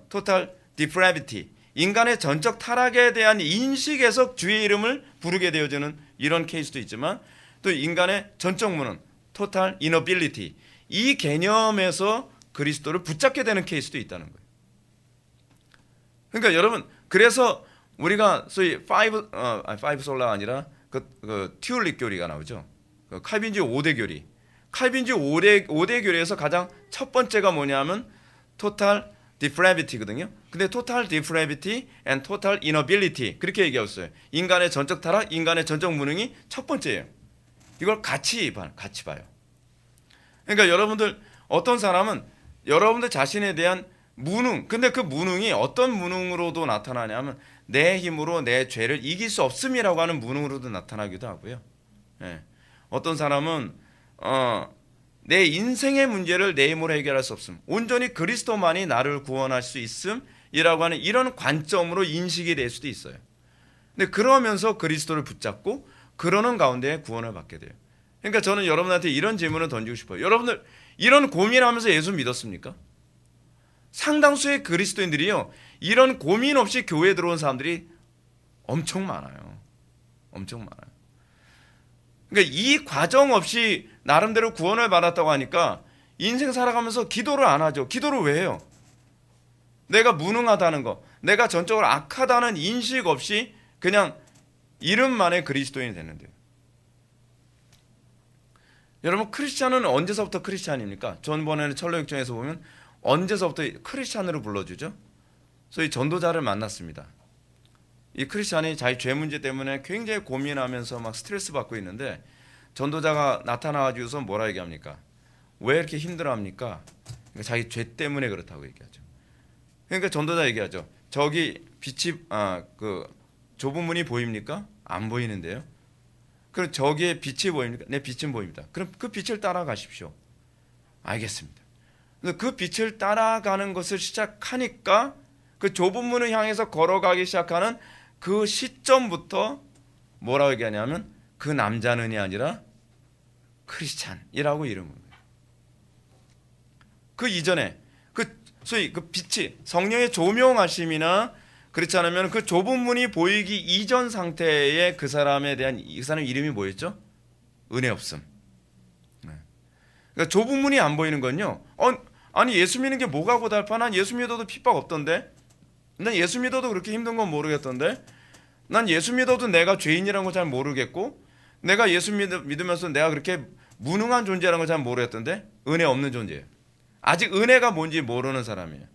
total depravity, 인간의 전적 타락에 대한 인식에서 주의 이름을 부르게 되어지는 이런 케이스도 있지만 또 인간의 전적 무능, total inability, 이 개념에서 그리스도를 붙잡게 되는 케이스도 있다는 거예요. 그러니까 여러분 그래서 우리가 소위 파이브 솔라가 아니라 그 튜울립 교리가 나오죠. 그 칼빈주의 5대 교리. 칼빈주의 5대 교리에서 가장 첫 번째가 뭐냐면 total depravity거든요. 근데 total depravity and total inability 그렇게 얘기했어요. 인간의 전적 타락, 인간의 전적 무능이 첫 번째예요. 이걸 같이 봐요. 그러니까 여러분들 어떤 사람은 여러분들 자신에 대한 무능, 근데 그 무능이 어떤 무능으로도 나타나냐면 내 힘으로 내 죄를 이길 수 없음이라고 하는 무능으로도 나타나기도 하고요. 예. 어떤 사람은 내 인생의 문제를 내 힘으로 해결할 수 없음, 온전히 그리스도만이 나를 구원할 수 있음이라고 하는 이런 관점으로 인식이 될 수도 있어요. 근데 그러면서 그리스도를 붙잡고 그러는 가운데 구원을 받게 돼요. 그러니까 저는 여러분한테 이런 질문을 던지고 싶어요. 여러분들 이런 고민하면서 예수 믿었습니까? 상당수의 그리스도인들이요, 이런 고민 없이 교회에 들어온 사람들이 엄청 많아요. 엄청 많아요. 그러니까 이 과정 없이 나름대로 구원을 받았다고 하니까 인생 살아가면서 기도를 안 하죠. 기도를 왜 해요? 내가 무능하다는 거, 내가 전적으로 악하다는 인식 없이 그냥 이름만의 그리스도인이 됐는데요. 여러분, 크리스찬은 언제서부터 크리스찬입니까? 전번에는 철로역정에서 보면 언제서부터 크리스찬으로 불러주죠? 소위 전도자를 만났습니다. 이 크리스찬이 자기 죄 문제 때문에 굉장히 고민하면서 막 스트레스 받고 있는데 전도자가 나타나가지고서 뭐라 얘기합니까? 왜 이렇게 힘들어합니까? 그러니까 자기 죄 때문에 그렇다고 얘기하죠. 그러니까 전도자 얘기하죠. 저기 빛이 그 좁은 문이 보입니까? 안 보이는데요. 그럼 저기에 빛이 보입니까? 네, 빛은 보입니다. 그럼 그 빛을 따라가십시오. 알겠습니다. 그 빛을 따라가는 것을 시작하니까 그 좁은 문을 향해서 걸어가기 시작하는 그 시점부터 뭐라고 얘기하냐면 그 남자는이 아니라 크리스찬이라고 이름을 해요. 그 이전에 소위 그 빛이 성령의 조명하심이나 그렇지 않으면 그 좁은 문이 보이기 이전 상태의 그 사람에 대한 이 사람 이름이 뭐였죠? 은혜 없음. 그러니까 좁은 문이 안 보이는 건요. 아니 예수 믿는 게 뭐가 고달파? 난 예수 믿어도 핍박 없던데. 난 예수 믿어도 그렇게 힘든 건 모르겠던데. 난 예수 믿어도 내가 죄인이라는 거 잘 모르겠고, 내가 예수 믿으면서 내가 그렇게 무능한 존재라는 걸 잘 모르겠던데. 은혜 없는 존재예요. 아직 은혜가 뭔지 모르는 사람이에요.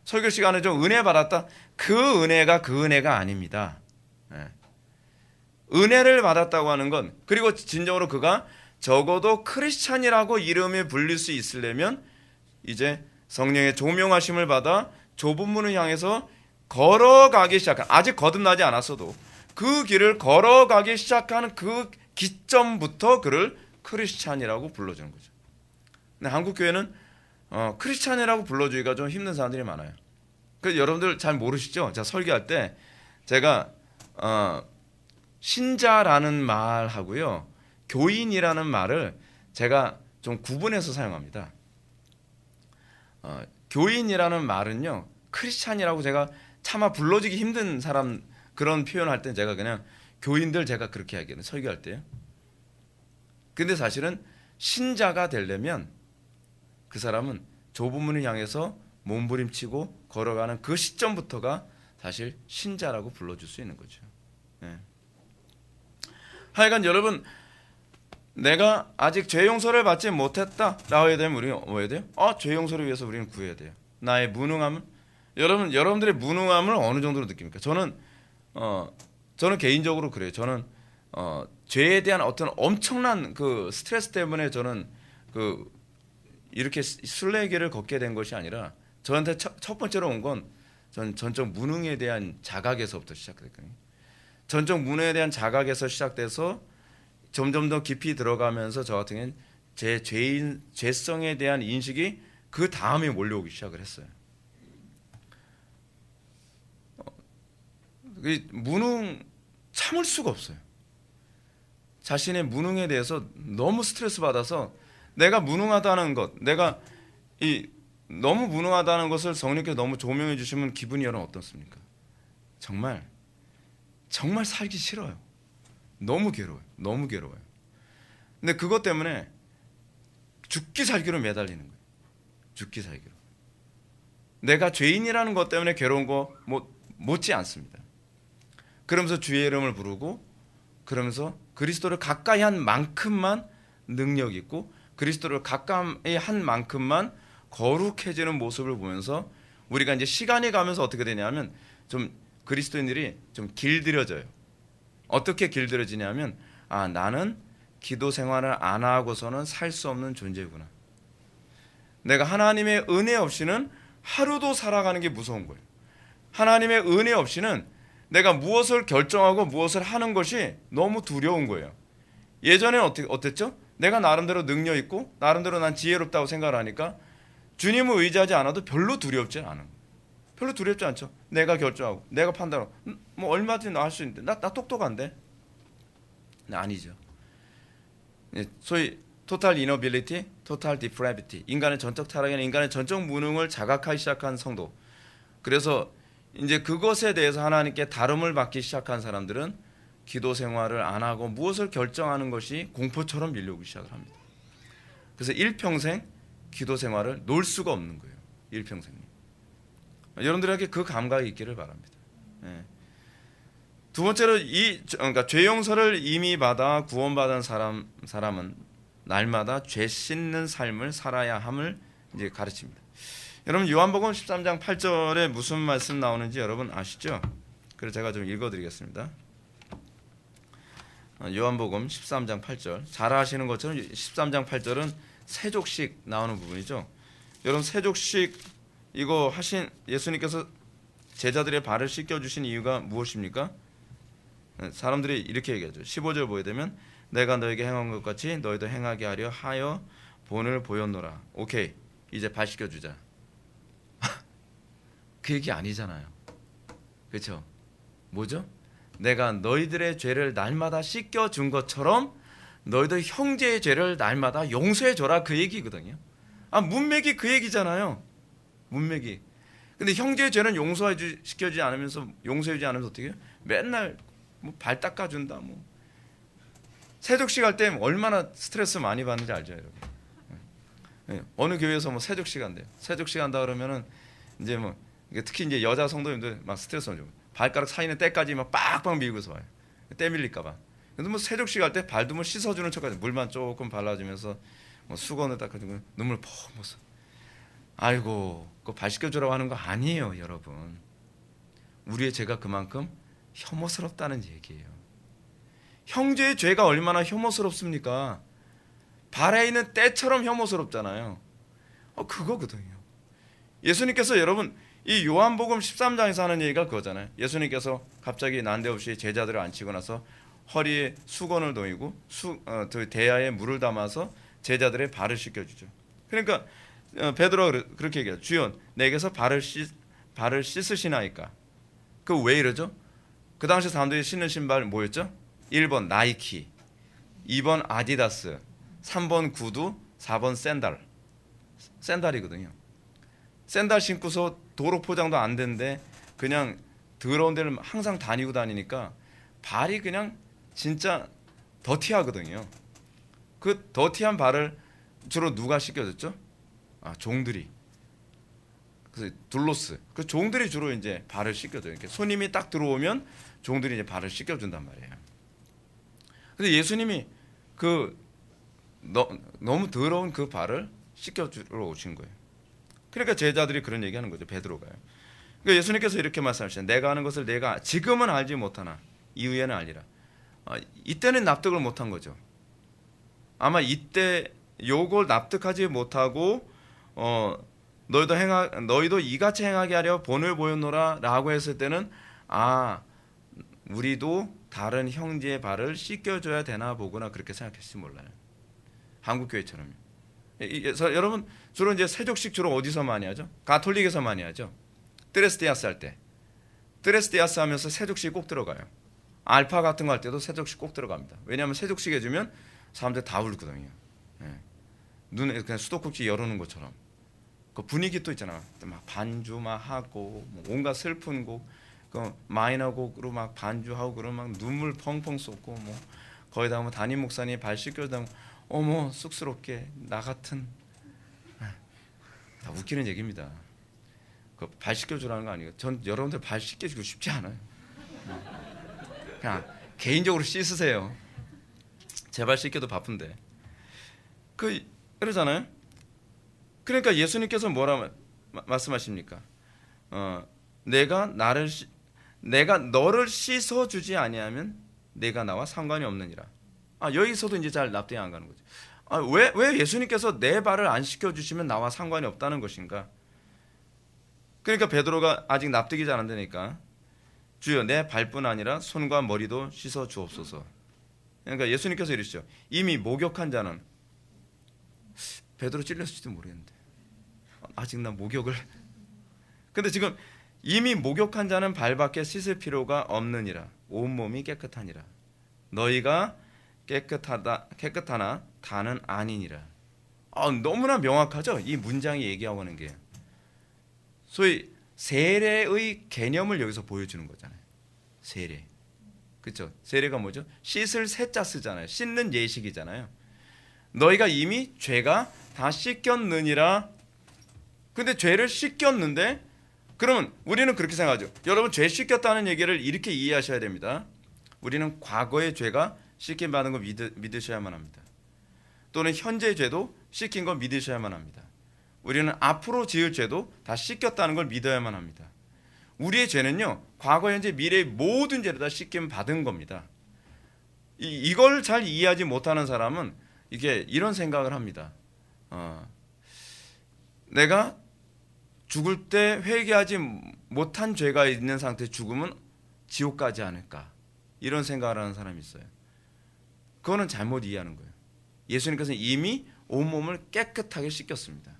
설교 시간에 좀 은혜 받았다. 그 은혜가 아닙니다. 네. 은혜를 받았다고 하는 건, 그리고 진정으로 그가 적어도 크리스찬이라고 이름을 불릴 수 있으려면 이제 성령의 조명하심을 받아 좁은 문을 향해서 걸어가기 시작한, 아직 거듭나지 않았어도 그 길을 걸어가기 시작하는 그 기점부터 그를 크리스찬이라고 불러주는 거죠. 근데 한국 교회는 크리스찬이라고 불러주기가 좀 힘든 사람들이 많아요. 그래서 여러분들 잘 모르시죠? 제가 설교할 때 제가 신자라는 말하고요, 교인이라는 말을 제가 좀 구분해서 사용합니다. 교인이라는 말은요, 크리스찬이라고 제가 차마 불러주기 힘든 사람 그런 표현할 때 제가 그냥 교인들 제가 그렇게 하기는 설교할 때요. 근데 사실은 신자가 되려면 그 사람은 좁은 문을 향해서 몸부림치고 걸어가는 그 시점부터가 사실 신자라고 불러줄 수 있는 거죠. 네. 하여간 여러분, 내가 아직 죄 용서를 받지 못했다라고 해야 되면 우리는 뭐 해야 돼요? 죄 용서를 위해서 우리는 구해야 돼요. 나의 무능함을, 여러분들의 무능함을 어느 정도로 느낍니까? 저는 개인적으로 그래요. 저는 죄에 대한 어떤 엄청난 그 스트레스 때문에 저는 이렇게 순례길을 걷게 된 것이 아니라 저한테 첫 번째로 온 건 전 전적 무능에 대한 자각에서부터 시작됐거든요. 전적 무능에 대한 자각에서 시작돼서 점점 더 깊이 들어가면서 저 같은 경우는 제 죄성에 대한 인식이 그 다음에 몰려오기 시작을 했어요. 무능 참을 수가 없어요. 자신의 무능에 대해서 너무 스트레스 받아서 내가 무능하다는 것, 내가 너무 무능하다는 것을 성령께서 너무 조명해 주시면 기분이 여러분 어떻습니까? 정말 살기 싫어요. 너무 괴로워요. 근데 그것 때문에 죽기 살기로 매달리는 거예요. 죽기 살기로. 내가 죄인이라는 것 때문에 괴로운 거 못지 않습니다. 그러면서 주의 이름을 부르고, 그러면서 그리스도를 가까이 한 만큼만 능력 있고, 그리스도를 가까이 한 만큼만 거룩해지는 모습을 보면서 우리가 이제 시간이 가면서 어떻게 되냐면 좀 그리스도인들이 좀 길들여져요. 어떻게 길들여지냐면 나는 기도 생활을 안 하고서는 살 수 없는 존재구나. 내가 하나님의 은혜 없이는 하루도 살아가는 게 무서운 거예요. 하나님의 은혜 없이는 내가 무엇을 결정하고 무엇을 하는 것이 너무 두려운 거예요. 예전에는 어땠죠? 내가 나름대로 능력 있고 나름대로 난 지혜롭다고 생각을 하니까 주님을 의지하지 않아도 별로 두렵지 않은 거예요. 별로 두렵지 않죠. 내가 결정하고 내가 판단하고 뭐 얼마든지 나 할 수 있는데 나 똑똑한데? 아니죠. 소위 토탈 이너빌리티, 토탈 디프레비티, 인간의 전적 타락이나 인간의 전적 무능을 자각하기 시작한 성도. 그래서 이제 그것에 대해서 하나님께 다름을 받기 시작한 사람들은 기도 생활을 안 하고 무엇을 결정하는 것이 공포처럼 밀려오기 시작을 합니다. 그래서 일평생 기도 생활을 놓을 수가 없는 거예요. 일평생. 여러분들에게 그 감각이 있기를 바랍니다. 예. 두 번째로 그러니까 죄 용서를 이미 받아 구원받은 사람은 날마다 죄 씻는 삶을 살아야 함을 이제 가르칩니다. 여러분 요한복음 13장 8절에 무슨 말씀 나오는지 여러분 아시죠? 그래서 제가 좀 읽어드리겠습니다. 요한복음 13장 8절 잘 아시는 것처럼 13장 8절은 세족식 나오는 부분이죠. 여러분 세족식 이거 하신 예수님께서 제자들의 발을 씻겨주신 이유가 무엇입니까? 사람들이 이렇게 얘기하죠. 15절 보게 되면 내가 너에게 행한 것 같이 너희도 행하게 하려 하여 본을 보였노라. 오케이, 이제 발 씻겨주자. 그 얘기 아니잖아요. 그렇죠? 뭐죠? 내가 너희들의 죄를 날마다 씻겨준 것처럼 너희도 형제의 죄를 날마다 용서해줘라, 그 얘기거든요. 문맥이 그 얘기잖아요. 문맥이. 근데 형제의 죄는 시켜주지 않으면서 용서해주지 않으면서 어떻게 해요? 맨날 뭐 발 닦아준다, 뭐 세족식 할 때 얼마나 스트레스 많이 받는지 알죠, 여러분? 어느 교회에서 뭐 세족식 한대요. 세족식 한다 그러면은 이제 뭐 특히 이제 여자 성도님들 막 스트레스 오죠. 발가락 사이는 때까지 막 빡빡 밀고서 와요. 때 밀릴까봐. 근데 뭐 세족식 할 때 발도 뭐 씻어주는 척하죠. 물만 조금 발라주면서 뭐 수건을 닦아주고 눈물 퍽 묻어. 아이고, 그 발 씻겨주라고 하는 거 아니에요, 여러분. 우리의 죄가 그만큼 혐오스럽다는 얘기예요. 형제의 죄가 얼마나 혐오스럽습니까? 발에 있는 때처럼 혐오스럽잖아요. 그거거든요. 예수님께서 여러분 이 요한복음 13장에서 하는 얘기가 그거잖아요. 예수님께서 갑자기 난데없이 제자들을 앉히고 나서 허리에 수건을 놓이고 대야에 물을 담아서 제자들의 발을 씻겨주죠. 그러니까 베드로가 그렇게 얘기해요. 주여, 내게서 발을 씻으시나이까. 그 왜 이러죠? 그 당시 사람들이 신는 신발 뭐였죠? 1번 나이키, 2번 아디다스, 3번 구두, 4번 샌달이거든요. 샌달 신고서 도로 포장도 안 되는데 그냥 더러운 데를 항상 다니니까 발이 그냥 진짜 더티하거든요. 그 더티한 발을 주로 누가 씻겨줬죠? 종들이. 그래서 둘로스. 그 종들이 주로 이제 발을 씻겨줘요. 이렇게 손님이 딱 들어오면 종들이 이제 발을 씻겨준단 말이에요. 근데 예수님이 너무 더러운 그 발을 씻겨주러 오신 거예요. 그러니까 제자들이 그런 얘기하는 거죠. 베드로가요. 그러니까 예수님께서 이렇게 말씀하시죠. 내가 하는 것을 내가 지금은 알지 못하나 이후에는 알리라. 이때는 납득을 못한 거죠. 아마 이때 요걸 납득하지 못하고 너희도 이같이 행하게 하려 본을 보였노라라고 했을 때는 우리도 다른 형제의 발을 씻겨줘야 되나 보구나 그렇게 생각했을지 몰라요. 한국 교회처럼요. 그래서 여러분 주로 이제 세족식 주로 어디서 많이 하죠? 가톨릭에서 많이 하죠. 뜨레스디아스 할 때. 뜨레스디아스 하면서 세족식 꼭 들어가요. 알파 같은 거 할 때도 세족식 꼭 들어갑니다. 왜냐하면 세족식 해주면 사람들 다 울거든요. 눈에 그냥 수도꼭지 열어놓은 것처럼. 그 분위기 또 있잖아. 막 반주 막 하고 뭐 온갖 슬픈 곡, 그 마이너 곡으로 막 반주하고 그러면 막 눈물 펑펑 쏟고 뭐 거기다 뭐 담임 목사님 발 씻겨주다 어머 쑥스럽게 나 같은 다 웃기는 얘기입니다. 그 발 씻겨주라는 거 아니에요. 전 여러분들 발 씻겨주고 싶지 않아요. 그냥 개인적으로 씻으세요. 제발 씻겨도 바쁜데. 그러잖아요. 그러니까 예수님께서 뭐라 말씀하십니까? 내가 너를 씻어주지 아니하면 내가 나와 상관이 없느니라. 여기서도 이제 잘 납득이 안 가는 거죠. 왜 예수님께서 내 발을 안 씻겨주시면 나와 상관이 없다는 것인가? 그러니까 베드로가 아직 납득이 잘 안 되니까 주여 내 발뿐 아니라 손과 머리도 씻어 주옵소서. 그러니까 예수님께서 이러시죠. 이미 목욕한 자는 베드로 찔렸을지도 모르겠는데 아직 나 목욕을 근데 지금 이미 목욕한 자는 발밖에 씻을 필요가 없느니라. 온몸이 깨끗하니라. 너희가 깨끗하나 다는 아니니라. 너무나 명확하죠. 이 문장이 얘기하고 하는 게 소위 세례의 개념을 여기서 보여주는 거잖아요. 세례. 그렇죠? 세례가 뭐죠? 씻을 세자 쓰잖아요. 씻는 예식이잖아요. 너희가 이미 죄가 다 씻겼느니라. 근데 죄를 씻겼는데 그러면 우리는 그렇게 생각하죠. 여러분 죄 씻겼다는 얘기를 이렇게 이해하셔야 됩니다. 우리는 과거의 죄가 씻김 받은 거 믿으셔야만 합니다. 또는 현재의 죄도 씻긴 거 믿으셔야만 합니다. 우리는 앞으로 지을 죄도 다 씻겼다는 걸 믿어야만 합니다. 우리의 죄는요, 과거, 현재, 미래의 모든 죄를 다 씻김 받은 겁니다. 이걸 잘 이해하지 못하는 사람은 이게 이런 생각을 합니다. 내가 죽을 때 회개하지 못한 죄가 있는 상태 죽으면 지옥 가지 않을까, 이런 생각을 하는 사람이 있어요. 그거는 잘못 이해하는 거예요. 예수님께서는 이미 온몸을 깨끗하게 씻겼습니다.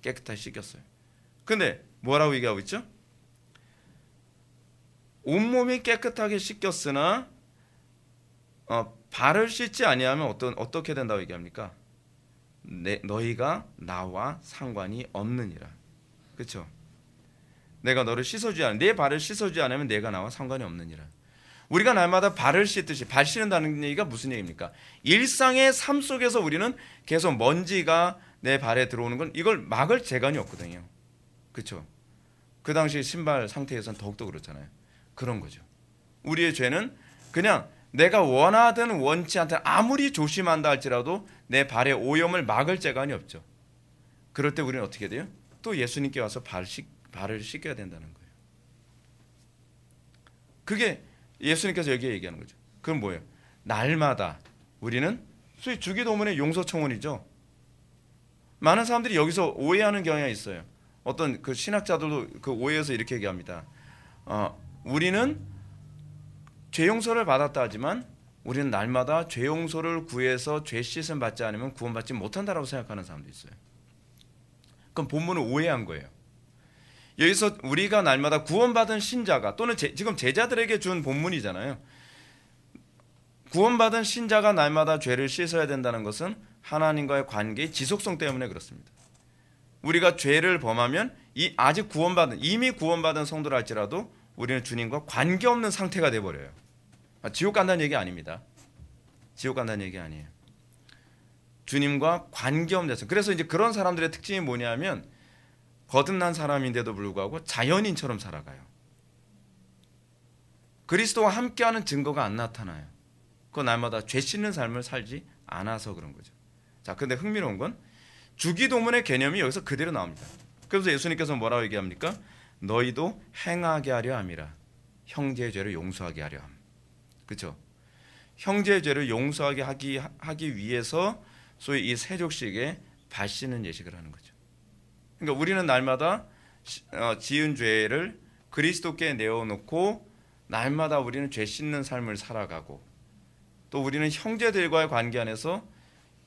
깨끗하게 씻겼어요. 근데 뭐라고 얘기하고 있죠? 온몸이 깨끗하게 씻겼으나 발을 씻지 아니하면 어떻게 된다고 얘기합니까? 너희가 나와 상관이 없느니라. 그렇죠? 내가 너를 씻어주지 않으면, 내 발을 씻어주지 않으면 내가 나와 상관이 없느니라. 우리가 날마다 발을 씻듯이, 발 씻는다는 얘기가 무슨 얘기입니까? 일상의 삶 속에서 우리는 계속 먼지가 내 발에 들어오는 건 이걸 막을 재간이 없거든요. 그렇죠? 그 당시 신발 상태에서는 더욱더 그렇잖아요. 그런 거죠. 우리의 죄는 그냥 내가 원하든 원치 않든 아무리 조심한다 할지라도 내 발의 오염을 막을 재간이 없죠. 그럴 때 우리는 어떻게 돼요? 또 예수님께 와서 발을 씻겨야 된다는 거예요. 그게 예수님께서 여기에 얘기하는 거죠. 그럼 뭐예요? 날마다 우리는 소위 주기도문의 용서청원이죠. 많은 사람들이 여기서 오해하는 경향이 있어요. 어떤 그 신학자들도 그 오해해서 이렇게 얘기합니다. 우리는 죄 용서를 받았다 하지만 우리는 날마다 죄 용서를 구해서 죄 씻음 받지 않으면 구원받지 못한다라고 생각하는 사람도 있어요. 그럼 본문을 오해한 거예요. 여기서 우리가 날마다 구원받은 신자가, 또는 지금 제자들에게 준 본문이잖아요. 구원받은 신자가 날마다 죄를 씻어야 된다는 것은 하나님과의 관계의 지속성 때문에 그렇습니다. 우리가 죄를 범하면 이미 구원받은 성도라 할지라도 우리는 주님과 관계없는 상태가 돼버려요. 지옥 간다는 얘기 아닙니다. 지옥 간다는 얘기 아니에요. 주님과 관계없는 데서. 그래서 이제 그런 사람들의 특징이 뭐냐면 거듭난 사람인데도 불구하고 자연인처럼 살아가요. 그리스도와 함께하는 증거가 안 나타나요. 그 날마다 죄 씻는 삶을 살지 않아서 그런 거죠. 자, 근데 흥미로운 건 주기도문의 개념이 여기서 그대로 나옵니다. 그래서 예수님께서 뭐라고 얘기합니까? 너희도 행하게 하려 함이라. 형제의 죄를 용서하게 하려 함. 그렇죠? 형제의 죄를 용서하게 하기 위해서 소위 이 세족식에 발 씻는 예식을 하는 거죠. 그러니까 우리는 날마다 지은 죄를 그리스도께 내어놓고 날마다 우리는 죄 씻는 삶을 살아가고, 또 우리는 형제들과의 관계 안에서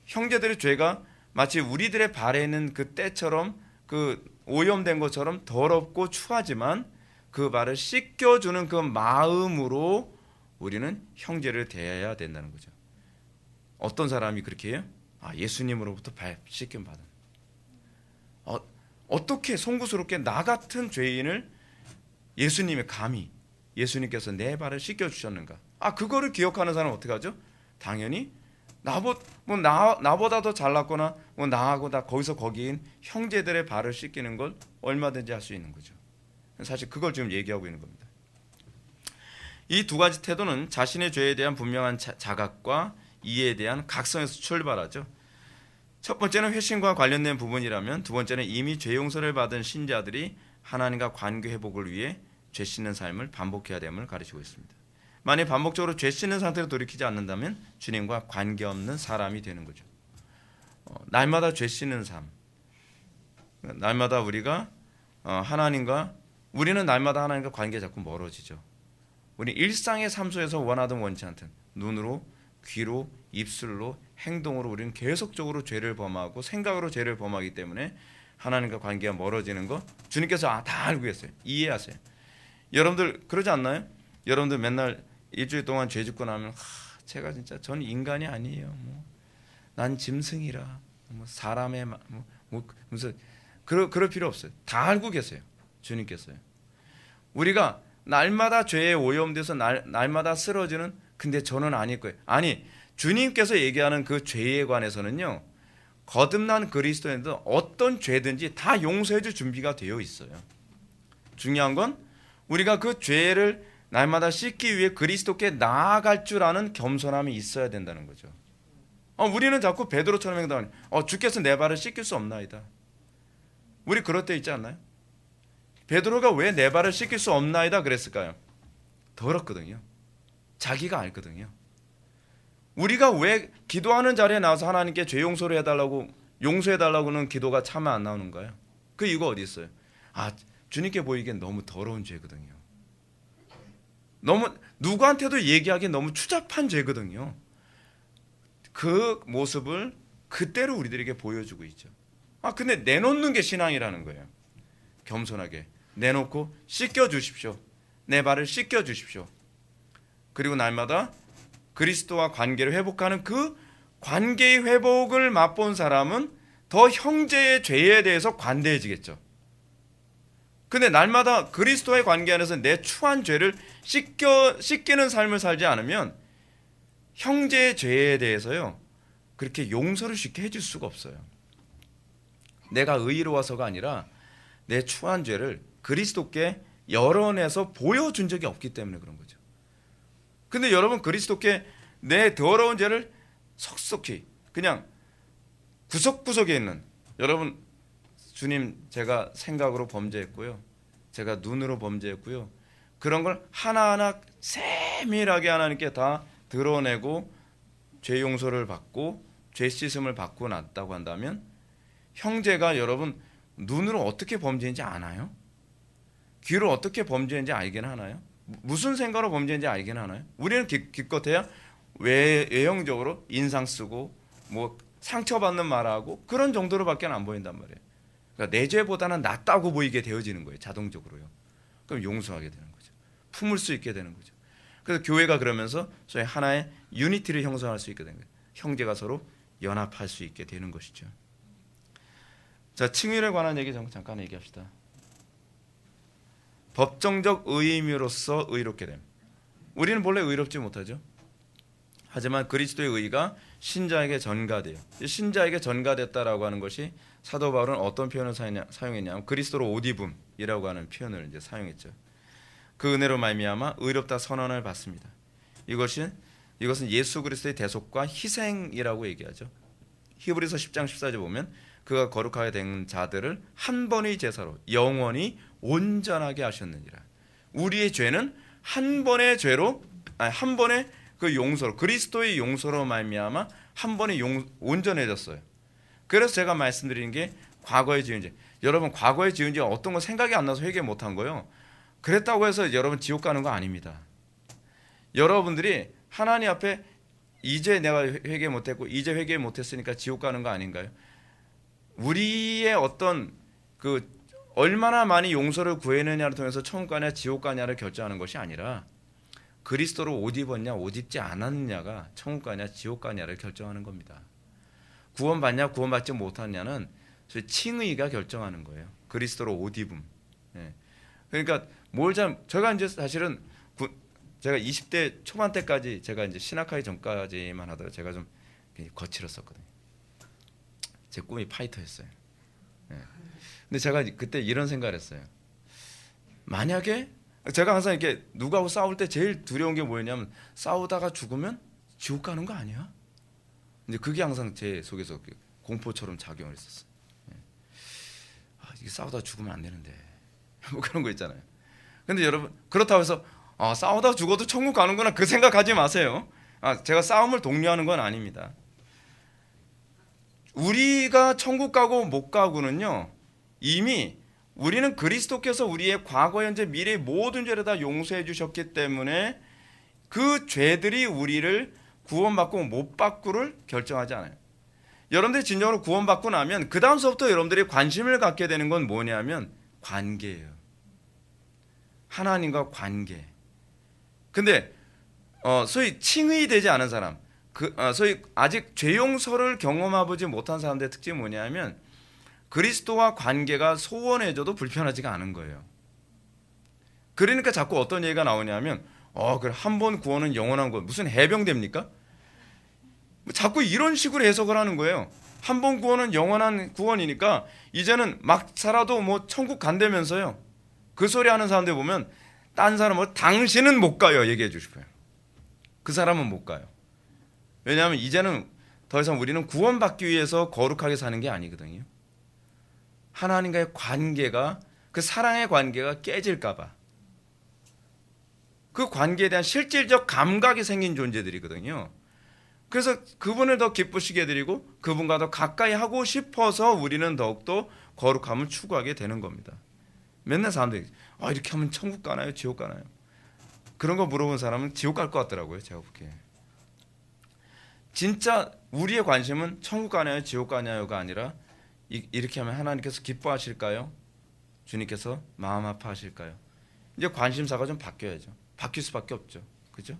형제들의 죄가 마치 우리들의 발에 있는 그 때처럼, 그 오염된 것처럼 더럽고 추하지만 그 발을 씻겨주는 그 마음으로 우리는 형제를 대해야 된다는 거죠. 어떤 사람이 그렇게 해요? 예수님으로부터 발 씻김 받은. 어떻게 송구스럽게 나 같은 죄인을 예수님의 감히, 예수님께서 내 발을 씻겨주셨는가? 그거를 기억하는 사람은 어떻게 하죠? 당연히 나보다 더 잘났거나 나하고 다 거기서 거기인 형제들의 발을 씻기는 걸 얼마든지 할 수 있는 거죠. 사실 그걸 지금 얘기하고 있는 겁니다. 이 두 가지 태도는 자신의 죄에 대한 분명한 자각과 이해에 대한 각성에서 출발하죠. 첫 번째는 회심과 관련된 부분이라면, 두 번째는 이미 죄 용서를 받은 신자들이 하나님과 관계 회복을 위해 죄 씻는 삶을 반복해야 됨을 가르치고 있습니다. 만약 반복적으로 죄 씻는 상태로 돌이키지 않는다면 주님과 관계없는 사람이 되는 거죠. 날마다 죄 씻는 삶, 날마다 우리가 하나님과 우리는 날마다 하나님과 관계 자꾸 멀어지죠. 우리 일상의 삶 속에서 원하든 원치 않든 눈으로, 귀로, 입술로, 행동으로 우리는 계속적으로 죄를 범하고 생각으로 죄를 범하기 때문에 하나님과 관계가 멀어지는 거 주님께서 다 알고 계세요. 이해하세요. 여러분들 그러지 않나요? 여러분들 맨날 일주일 동안 죄 짓고 나면 제가 진짜 전 인간이 아니에요. 난 짐승이라 사람의 무슨 그럴 필요 없어요. 다 알고 계세요. 주님께서요. 우리가 날마다 죄에 오염돼서 날마다 쓰러지는 근데 저는 아닐 거예요. 아니 주님께서 얘기하는 그 죄에 관해서는요. 거듭난 그리스도인도 어떤 죄든지 다 용서해 줄 준비가 되어 있어요. 중요한 건 우리가 그 죄를 날마다 씻기 위해 그리스도께 나아갈 줄 아는 겸손함이 있어야 된다는 거죠. 우리는 자꾸 베드로처럼 행동하니 주께서 내 발을 씻길 수 없나이다. 우리 그럴 때 있지 않나요? 베드로가 왜 내 발을 씻길 수 없나이다 그랬을까요? 더럽거든요. 자기가 알거든요. 우리가 왜 기도하는 자리에 나와서 하나님께 죄 용서를 해달라고 용서해달라고는 기도가 차마 안 나오는가요? 그 이유가 어디 있어요? 주님께 보이기엔 너무 더러운 죄거든요. 너무 누구한테도 얘기하기 너무 추잡한 죄거든요. 그 모습을 그때로 우리들에게 보여주고 있죠. 근데 내놓는 게 신앙이라는 거예요. 겸손하게 내놓고 씻겨 주십시오. 내 발을 씻겨 주십시오. 그리고 날마다 그리스도와 관계를 회복하는 그 관계의 회복을 맛본 사람은 더 형제의 죄에 대해서 관대해지겠죠. 근데 날마다 그리스도의 관계 안에서 내 추한 죄를 씻기는 삶을 살지 않으면 형제의 죄에 대해서요 그렇게 용서를 쉽게 해줄 수가 없어요. 내가 의로워서가 아니라 내 추한 죄를 그리스도께 열어내서 보여준 적이 없기 때문에 그런 거죠. 근데 여러분 그리스도께 내 더러운 죄를 속속히 그냥 구석구석에 있는 여러분 주님 제가 생각으로 범죄했고요. 제가 눈으로 범죄했고요. 그런 걸 하나하나 세밀하게 하나님께 다 드러내고 죄 용서를 받고 죄 씻음을 받고 났다고 한다면 형제가 여러분 눈으로 어떻게 범죄인지 아나요? 귀로 어떻게 범죄인지 알긴 하나요? 무슨 생각으로 범죄인지 알긴 하나요? 우리는 기껏해야 외형적으로 인상 쓰고 상처받는 말하고 그런 정도로밖에 안 보인단 말이에요. 그러니까 내 죄보다는 낫다고 보이게 되어지는 거예요. 자동적으로요. 그럼 용서하게 되는 거죠. 품을 수 있게 되는 거죠. 그래서 교회가 그러면서 저희 하나의 유니티를 형성할 수 있게 되는 거예요. 형제가 서로 연합할 수 있게 되는 것이죠. 자, 칭의에 관한 얘기 잠깐 얘기합시다. 법정적 의임으로써 의롭게 됨. 우리는 본래 의롭지 못하죠. 하지만 그리스도의 의가 신자에게 전가돼요. 신자에게 전가됐다라고 하는 것이 사도 바울은 어떤 표현을 사용했냐면 그리스도로 옷 입음이라고 하는 표현을 이제 사용했죠. 그 은혜로 말미암아 의롭다 선언을 받습니다. 이것은 예수 그리스도의 대속과 희생이라고 얘기하죠. 히브리서 10장 14절 보면 그가 거룩하게 된 자들을 한 번의 제사로 영원히 온전하게 하셨느니라. 우리의 죄는 한 번의 죄로 한 번의 그 용서로 그리스도의 용서로 말미암아 한 번에 온전해졌어요. 그래서 제가 말씀드리는 게 과거에 지은 죄. 여러분 과거에 지은 죄 어떤 거 생각이 안 나서 회개 못한 거요. 그랬다고 해서 여러분 지옥 가는 거 아닙니다. 여러분들이 하나님 앞에 이제 내가 회개 못했고 이제 회개 못했으니까 지옥 가는 거 아닌가요? 우리의 어떤 그 얼마나 많이 용서를 구했느냐를 통해서 천국 가냐 지옥 가냐를 결정하는 것이 아니라 그리스도로 옷 입었냐 옷 입지 않았느냐가 천국 가냐 지옥 가냐를 결정하는 겁니다. 구원받냐 구원받지 못하냐는 저희 칭의가 결정하는 거예요. 그리스도로 옷 입음. 그러니까 제가 이제 사실은 제가 20대 초반 때까지 제가 이제 신학하기 전까지만 하다가 제가 좀 거칠었었거든요. 제 꿈이 파이터였어요. 근데 제가 그때 이런 생각을 했어요. 만약에 제가 항상 이렇게 누구하고 싸울 때 제일 두려운 게 뭐였냐면 싸우다가 죽으면 지옥 가는 거 아니야? 이제 그게 항상 제 속에서 공포처럼 작용을 했었어요. 이게 싸우다 죽으면 안 되는데 뭐 그런 거 있잖아요. 근데 여러분 그렇다고 해서 싸우다 죽어도 천국 가는구나 그 생각하지 마세요. 제가 싸움을 독려하는 건 아닙니다. 우리가 천국 가고 못 가고는요, 이미 우리는 그리스도께서 우리의 과거, 현재, 미래의 모든 죄를 다 용서해 주셨기 때문에 그 죄들이 우리를 구원받고 못 받고를 결정하지 않아요. 여러분들이 진정으로 구원받고 나면 그 다음서부터 여러분들이 관심을 갖게 되는 건 뭐냐면 관계예요. 하나님과 관계. 근데 소위 칭의 되지 않은 사람, 소위 아직 죄 용서를 경험해보지 못한 사람들의 특징이 뭐냐면 그리스도와 관계가 소원해져도 불편하지가 않은 거예요. 그러니까 자꾸 어떤 얘기가 나오냐면 그래 한 번 구원은 영원한 것, 무슨 해병대입니까? 자꾸 이런 식으로 해석을 하는 거예요. 한 번 구원은 영원한 구원이니까 이제는 막 살아도 뭐 천국 간다면서요. 그 소리 하는 사람들 보면 딴 사람은 당신은 못 가요 얘기해 주시고요. 그 사람은 못 가요. 왜냐하면 이제는 더 이상 우리는 구원받기 위해서 거룩하게 사는 게 아니거든요. 하나님과의 관계가, 그 사랑의 관계가 깨질까 봐. 그 관계에 대한 실질적 감각이 생긴 존재들이거든요. 그래서 그분을 더 기쁘시게 해드리고 그분과 더 가까이 하고 싶어서 우리는 더욱더 거룩함을 추구하게 되는 겁니다. 맨날 사람들이 이렇게 하면 천국 가나요? 지옥 가나요? 그런 거 물어본 사람은 지옥 갈 것 같더라고요. 제가 보기에. 진짜 우리의 관심은 천국 가나요? 지옥 가나요가 아니라 이렇게 하면 하나님께서 기뻐하실까요? 주님께서 마음 아파하실까요? 이제 관심사가 좀 바뀌어야죠. 바뀔 수밖에 없죠. 그죠?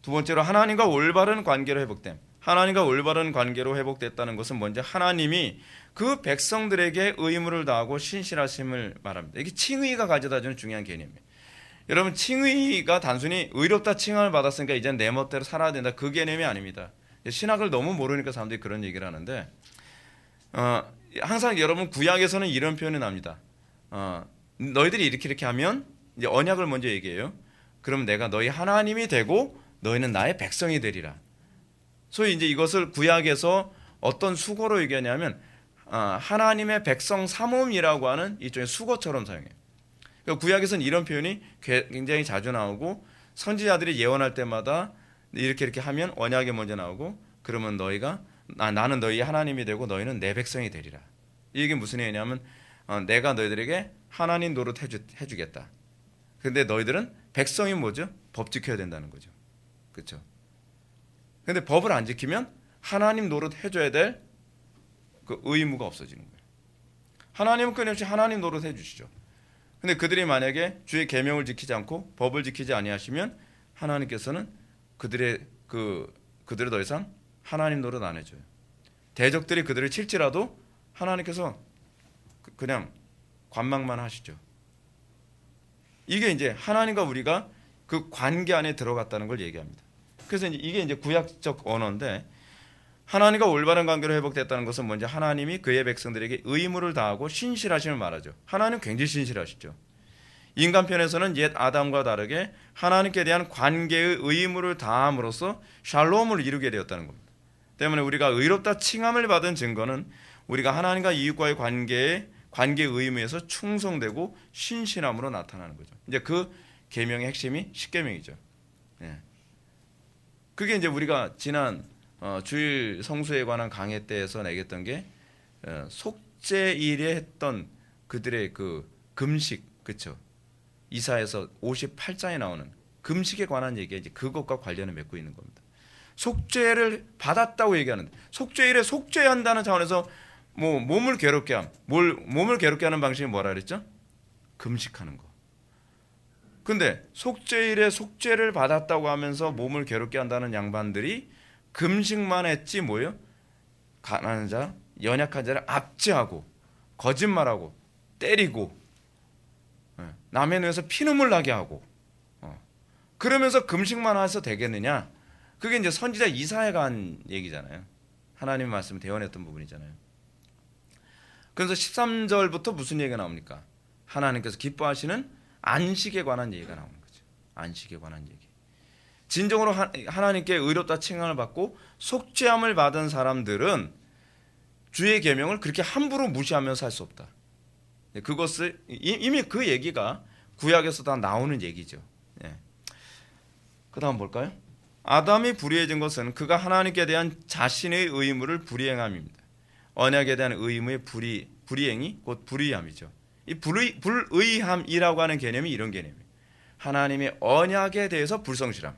두 번째로 하나님과 올바른 관계로 회복됨. 하나님과 올바른 관계로 회복됐다는 것은 먼저 하나님이 그 백성들에게 의무를 다하고 신실하심을 말합니다. 이게 칭의가 가져다주는 중요한 개념이에요. 여러분, 칭의가 단순히 의롭다 칭함을 받았으니까 이제 내 멋대로 살아야 된다, 그 개념이 아닙니다. 신학을 너무 모르니까 사람들이 그런 얘기를 하는데 항상 여러분 구약에서는 이런 표현이 납니다. 너희들이 이렇게 하면 이제 언약을 먼저 얘기해요. 그럼 내가 너희 하나님이 되고 너희는 나의 백성이 되리라. 소위 이제 이것을 구약에서 어떤 수거로 얘기하냐면 하나님의 백성 삼음이라고 하는 일종의 수거처럼 사용해요. 그러니까 구약에서는 이런 표현이 굉장히 자주 나오고 선지자들이 예언할 때마다 이렇게 하면 언약이 먼저 나오고 그러면 너희가 나는 너희 하나님이 되고 너희는 내 백성이 되리라. 이게 무슨 얘기냐면 내가 너희들에게 하나님 노릇 해주겠다. 근데 너희들은 백성이 뭐죠? 법 지켜야 된다는 거죠. 그렇죠? 근데 법을 안 지키면 하나님 노릇 해줘야 될 그 의무가 없어지는 거예요. 하나님은 끊임없이 하나님 노릇 해주시죠. 근데 그들이 만약에 주의 계명을 지키지 않고 법을 지키지 아니하시면 하나님께서는 그들을 더 이상 하나님 노릇 안 해줘요. 대적들이 그들을 칠지라도 하나님께서 그냥 관망만 하시죠. 이게 이제 하나님과 우리가 그 관계 안에 들어갔다는 걸 얘기합니다. 그래서 이게 이제 구약적 언어인데 하나님과 올바른 관계로 회복됐다는 것은 먼저 하나님이 그의 백성들에게 의무를 다하고 신실하심을 말하죠. 하나님 굉장히 신실하시죠. 인간편에서는 옛 아담과 다르게 하나님께 대한 관계의 의무를 다함으로써 샬롬을 이루게 되었다는 겁니다. 때문에 우리가 의롭다 칭함을 받은 증거는 우리가 하나님과 이웃과의 관계의 의무에서 충성되고 신실함으로 나타나는 거죠. 이제 그 계명의 핵심이 십계명이죠. 그게 이제 우리가 지난 주일 성수에 관한 강해 때에서 내겠던 게 속죄일에 했던 그들의 그 금식, 그렇죠? 이사에서 58장에 나오는 금식에 관한 얘기가 이제 그것과 관련을 맺고 있는 겁니다. 속죄를 받았다고 얘기하는데 속죄일에 속죄한다는 차원에서 뭐 몸을 괴롭게 몸을 괴롭게 하는 방식이 뭐라 그랬죠? 금식하는 거. 근데 속죄일에 속죄를 받았다고 하면서 몸을 괴롭게 한다는 양반들이 금식만 했지 뭐예요? 가난한 자, 연약한 자를 압제하고 거짓말하고 때리고 남의 눈에서 피눈물 나게 하고 그러면서 금식만 해서 되겠느냐? 그게 이제 선지자 이사야가 한 얘기잖아요. 하나님의 말씀을 대언했던 부분이잖아요. 그래서 13절부터 무슨 얘기가 나옵니까? 하나님께서 기뻐하시는 안식에 관한 얘기가 나오는 거죠. 안식에 관한 얘기. 진정으로 하나님께 의롭다 칭함을 받고 속죄함을 받은 사람들은 주의 계명을 그렇게 함부로 무시하며 살 수 없다. 그것을 이미 그 얘기가 구약에서 다 나오는 얘기죠. 그 다음 볼까요? 아담이 불의해진 것은 그가 하나님께 대한 자신의 의무를 불이행함입니다. 언약에 대한 의무의 불이행이 곧 불의함이죠. 이 불의함이라고 하는 개념이 이런 개념이에요. 하나님의 언약에 대해서 불성실함.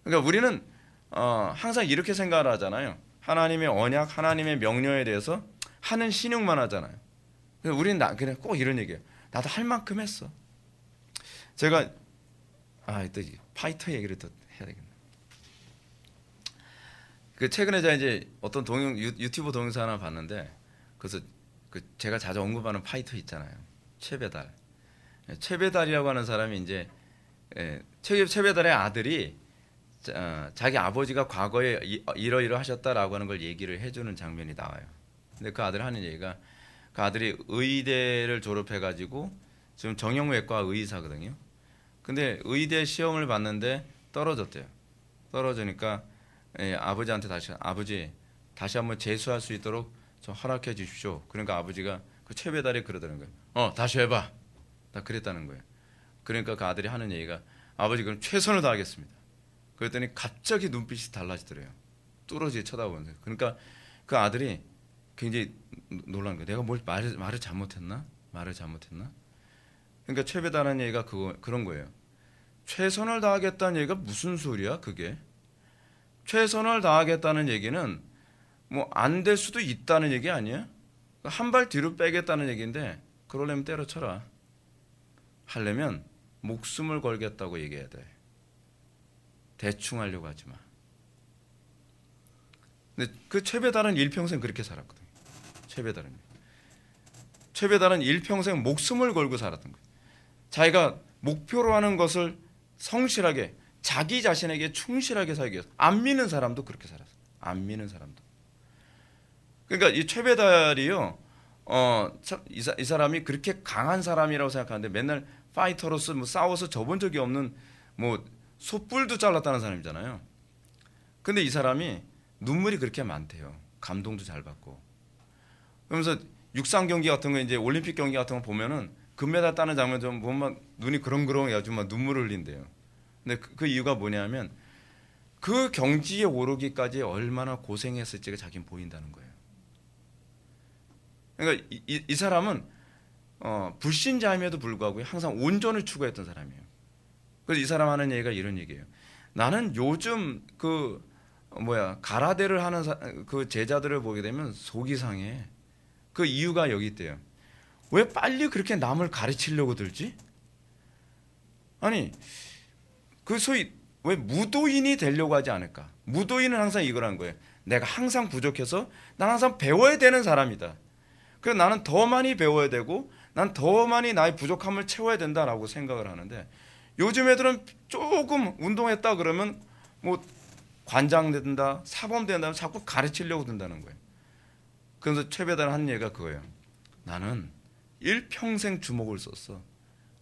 그러니까 우리는 항상 이렇게 생각을 하잖아요. 하나님의 언약, 하나님의 명령에 대해서 하는 신용만 하잖아요. 그래서 우리는 그냥 꼭 이런 얘기예요. 나도 할 만큼 했어. 제가 또 파이터 얘기를 또 해야 되겠네. 그 최근에 제가 이제 어떤 유튜브 동영상 하나 봤는데, 그래서 제가 자주 언급하는 파이터 있잖아요. 최배달. 최배달이라고 하는 사람이 이제 최배달의 아들이 자기 아버지가 과거에 이러이러 하셨다라고 하는 걸 얘기를 해주는 장면이 나와요. 근데 그 아들 하는 얘기가, 그 아들이 의대를 졸업해가지고 지금 정형외과 의사거든요. 근데 의대 시험을 봤는데 떨어졌대요. 떨어지니까 아버지한테 아버지 다시 한번 재수할 수 있도록 좀 허락해 주십시오. 그러니까 아버지가 그 최배달이 그러더는 거예요. 다시 해봐. 다 그랬다는 거예요. 그러니까 그 아들이 하는 얘기가, 아버지 그럼 최선을 다하겠습니다. 그랬더니 갑자기 눈빛이 달라지더래요. 뚫어지게 쳐다보면서. 그러니까 그 아들이 굉장히 놀란 거예요. 내가 말을 잘못했나? 말을 잘못했나? 그러니까 최배달하는 얘기가 그런 거예요. 최선을 다하겠다는 얘기가 무슨 소리야 그게? 최선을 다하겠다는 얘기는 뭐 안 될 수도 있다는 얘기 아니야? 한 발 뒤로 빼겠다는 얘기인데, 그러려면 때려쳐라. 하려면 목숨을 걸겠다고 얘기해야 돼. 대충 하려고 하지 마. 근데 그 최배달은 일평생 그렇게 살았거든요. 최배달은 일평생 목숨을 걸고 살았던 거예요. 자기가 목표로 하는 것을 성실하게, 자기 자신에게 충실하게 살기 위해서. 안 믿는 사람도 그렇게 살았어요. 안 믿는 사람도. 그러니까 이 최배달이요, 이 사람이 그렇게 강한 사람이라고 생각하는데, 맨날 파이터로서 뭐 싸워서 져본 적이 없는, 뭐 소뿔도 잘랐다는 사람이잖아요. 근데 이 사람이 눈물이 그렇게 많대요. 감동도 잘 받고. 그러면서 육상 경기 같은 거, 이제 올림픽 경기 같은 거 보면은 금메달 따는 장면 좀 보면 눈이 그렁그렁해가지고 막 눈물을 흘린대요. 근데 그 이유가 뭐냐면, 그 경지에 오르기까지 얼마나 고생했을지가 자기는 보인다는 거예요. 그러니까 이 사람은 불신자임에도 불구하고 항상 온전을 추구했던 사람이에요. 그래서 이 사람 하는 얘기가 이런 얘기예요. 나는 요즘 가라데를 하는 그 제자들을 보게 되면 속이 상해. 그 이유가 여기 있대요. 왜 빨리 그렇게 남을 가르치려고 들지? 아니, 그 소위 왜 무도인이 되려고 하지 않을까? 무도인은 항상 이거라는 거예요. 내가 항상 부족해서 난 항상 배워야 되는 사람이다. 그래서 나는 더 많이 배워야 되고, 난 더 많이 나의 부족함을 채워야 된다라고 생각을 하는데, 요즘 애들은 조금 운동했다 그러면 뭐 관장 된다, 사범 된다, 자꾸 가르치려고 든다는 거예요. 그래서 최배달 한 얘기가 그거예요. 나는 일평생 주먹을 썼어.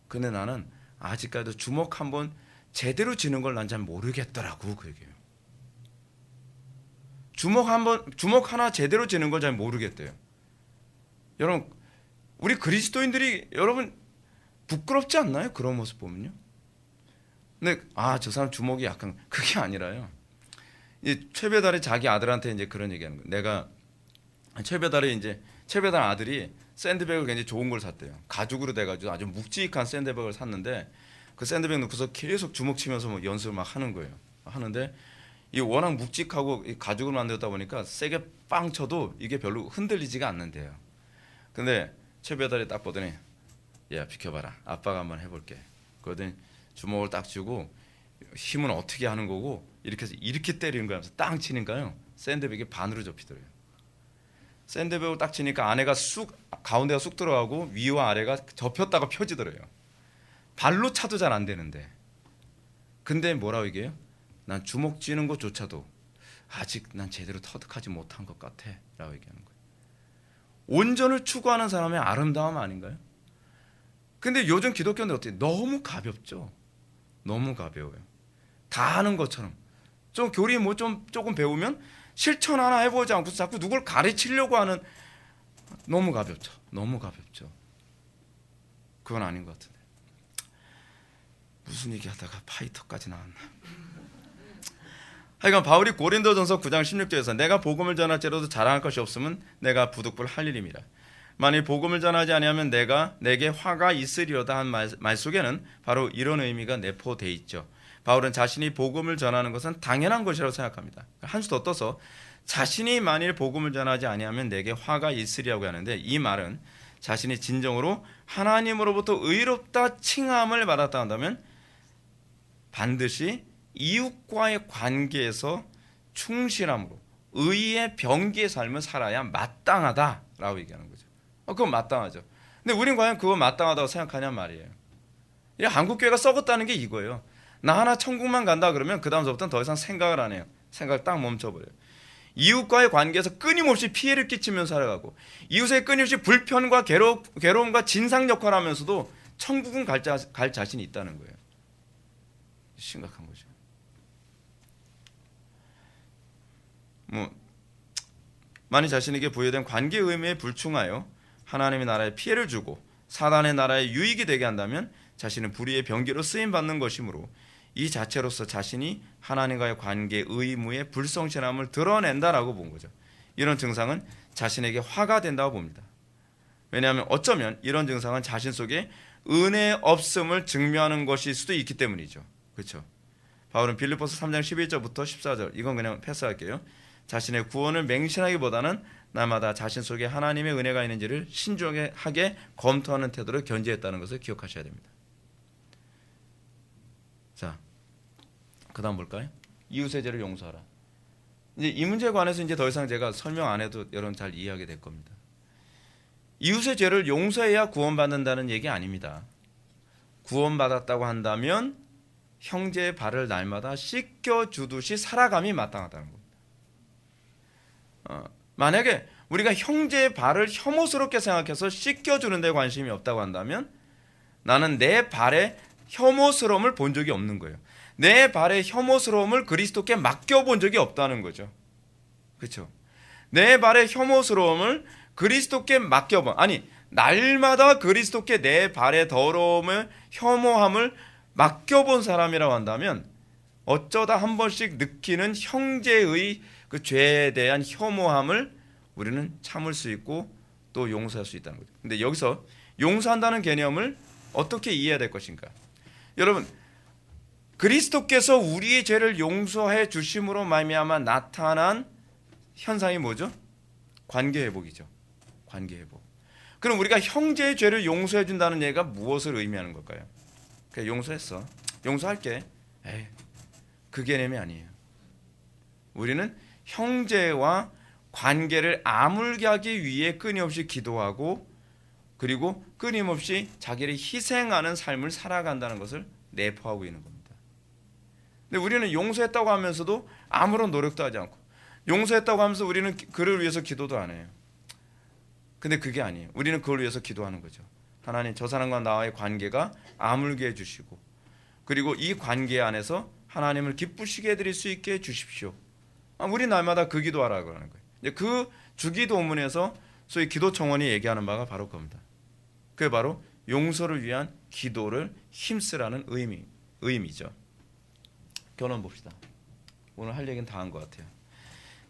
근데 나는 아직까지도 주먹 한번 제대로 쥐는 걸 난 잘 모르겠더라고, 그 얘기예요. 주먹 하나 제대로 쥐는 걸 잘 모르겠대요. 여러분, 우리 그리스도인들이 여러분 부끄럽지 않나요? 그런 모습 보면요. 근데 저 사람 주먹이 약간, 그게 아니라요. 이 최배달이 자기 아들한테 이제 그런 얘기하는 거예요. 최배달 아들이 샌드백을 굉장히 좋은 걸 샀대요. 가죽으로 돼가지고 아주 묵직한 샌드백을 샀는데, 그 샌드백 놓고서 계속 주먹 치면서 뭐 연습을 막 하는 거예요. 하는데 이 워낙 묵직하고 가죽을 만들었다 보니까 세게 빵 쳐도 이게 별로 흔들리지가 않는데요. 근데 최배달이 딱 보더니, 야 비켜봐라, 아빠가 한번 해볼게. 그러더니 주먹을 딱 쥐고, 힘은 어떻게 하는 거고 이렇게 해서 이렇게 때리는 거야. 하면서 땅 치니까요, 샌드백이 반으로 접히더래요. 샌드백을 딱 치니까 안에가 가운데가 쑥 들어가고 위와 아래가 접혔다가 펴지더래요. 발로 차도 잘 안 되는데. 근데 뭐라고 얘기해요? 난 주먹 쥐는 것조차도 아직 난 제대로 터득하지 못한 것 같아 라고 얘기하는 거예요. 온전을 추구하는 사람의 아름다움 아닌가요? 근데 요즘 기독교는 어떻게, 너무 가볍죠. 너무 가벼워요. 다 하는 것처럼. 좀 교리 뭐 조금 배우면 실천 하나 해보지 않고 자꾸 누굴 가르치려고 하는, 너무 가볍죠. 너무 가볍죠. 그건 아닌 것 같은데. 무슨 얘기하다가 파이터까지 나왔나. 하여간 바울이 고린도전서 9장 16절에서 내가 복음을 전할지라도 자랑할 것이 없으면 내가 부득불 할 일입니다. 만일 복음을 전하지 아니하면 내게 화가 있으리로다 한 말 속에는 바로 이런 의미가 내포되어 있죠. 바울은 자신이 복음을 전하는 것은 당연한 것이라고 생각합니다. 한 수 더 떠서 자신이 만일 복음을 전하지 아니하면 내게 화가 있으리라고 하는데, 이 말은 자신이 진정으로 하나님으로부터 의롭다 칭함을 받았다 한다면 반드시 이웃과의 관계에서 충실함으로 의의 병기의 삶을 살아야 마땅하다라고 얘기하는 거죠. 그건 마땅하죠. 근데 우린 과연 그거 마땅하다고 생각하냐 말이에요. 한국교회가 썩었다는 게 이거예요. 나 하나 천국만 간다 그러면 그 다음서부터는 더 이상 생각을 안 해요. 생각을 딱 멈춰버려요. 이웃과의 관계에서 끊임없이 피해를 끼치면서 살아가고, 이웃의 끊임없이 불편과 괴로움과 진상 역할을 하면서도 천국은 갈 자신이 있다는 거예요. 심각한 거죠. 만일 자신에게 부여된 관계 의무에 불충하여 하나님의 나라에 피해를 주고 사단의 나라에 유익이 되게 한다면 자신은 불의의 병기로 쓰임받는 것이므로 이 자체로서 자신이 하나님과의 관계 의무의 불성실함을 드러낸다라고 본 거죠. 이런 증상은 자신에게 화가 된다고 봅니다. 왜냐하면 어쩌면 이런 증상은 자신 속에 은혜 없음을 증명하는 것일 수도 있기 때문이죠. 그렇죠? 바울은 빌립보서 3장 11절부터 14절, 이건 그냥 패스할게요. 자신의 구원을 맹신하기보다는 날마다 자신 속에 하나님의 은혜가 있는지를 신중하게 검토하는 태도를 견지했다는 것을 기억하셔야 됩니다. 자, 그 다음 볼까요? 이웃의 죄를 용서하라. 이제 이 문제에 관해서 이제 더 이상 제가 설명 안 해도 여러분 잘 이해하게 될 겁니다. 이웃의 죄를 용서해야 구원받는다는 얘기 아닙니다. 구원받았다고 한다면 형제의 발을 날마다 씻겨주듯이 살아감이 마땅하다는 겁니다. 만약에 우리가 형제의 발을 혐오스럽게 생각해서 씻겨주는 데 관심이 없다고 한다면 나는 내 발의 혐오스러움을 본 적이 없는 거예요. 내 발의 혐오스러움을 그리스도께 맡겨본 적이 없다는 거죠. 그렇죠? 내 발의 혐오스러움을 그리스도께 맡겨본, 아니 날마다 그리스도께 내 발의 더러움을, 혐오함을 맡겨본 사람이라고 한다면 어쩌다 한 번씩 느끼는 형제의 그 죄에 대한 혐오함을 우리는 참을 수 있고 또 용서할 수 있다는 거죠. 근데 여기서 용서한다는 개념을 어떻게 이해해야 될 것인가? 여러분, 그리스도께서 우리의 죄를 용서해 주심으로 말미암아 나타난 현상이 뭐죠? 관계 회복이죠. 관계 회복. 그럼 우리가 형제의 죄를 용서해 준다는 얘기가 무엇을 의미하는 걸까요? 그냥 용서했어. 용서할게. 에이, 그 개념이 아니에요. 우리는 형제와 관계를 아물게 하기 위해 끊임없이 기도하고 그리고 끊임없이 자기를 희생하는 삶을 살아간다는 것을 내포하고 있는 겁니다. 근데 우리는 용서했다고 하면서도 아무런 노력도 하지 않고, 용서했다고 하면서 우리는 그를 위해서 기도도 안 해요. 근데 그게 아니에요. 우리는 그걸 위해서 기도하는 거죠. 하나님, 저 사람과 나와의 관계가 아물게 해주시고 그리고 이 관계 안에서 하나님을 기쁘시게 해드릴 수 있게 해주십시오. 우리 날마다 그 기도하라고 하는 거예요. 그 주기도문에서 소위 기도 청원이 얘기하는 바가 바로 그겁니다. 그게 바로 용서를 위한 기도를 힘쓰라는 의미죠. 결론 봅시다. 오늘 할 얘기는 다 한 것 같아요.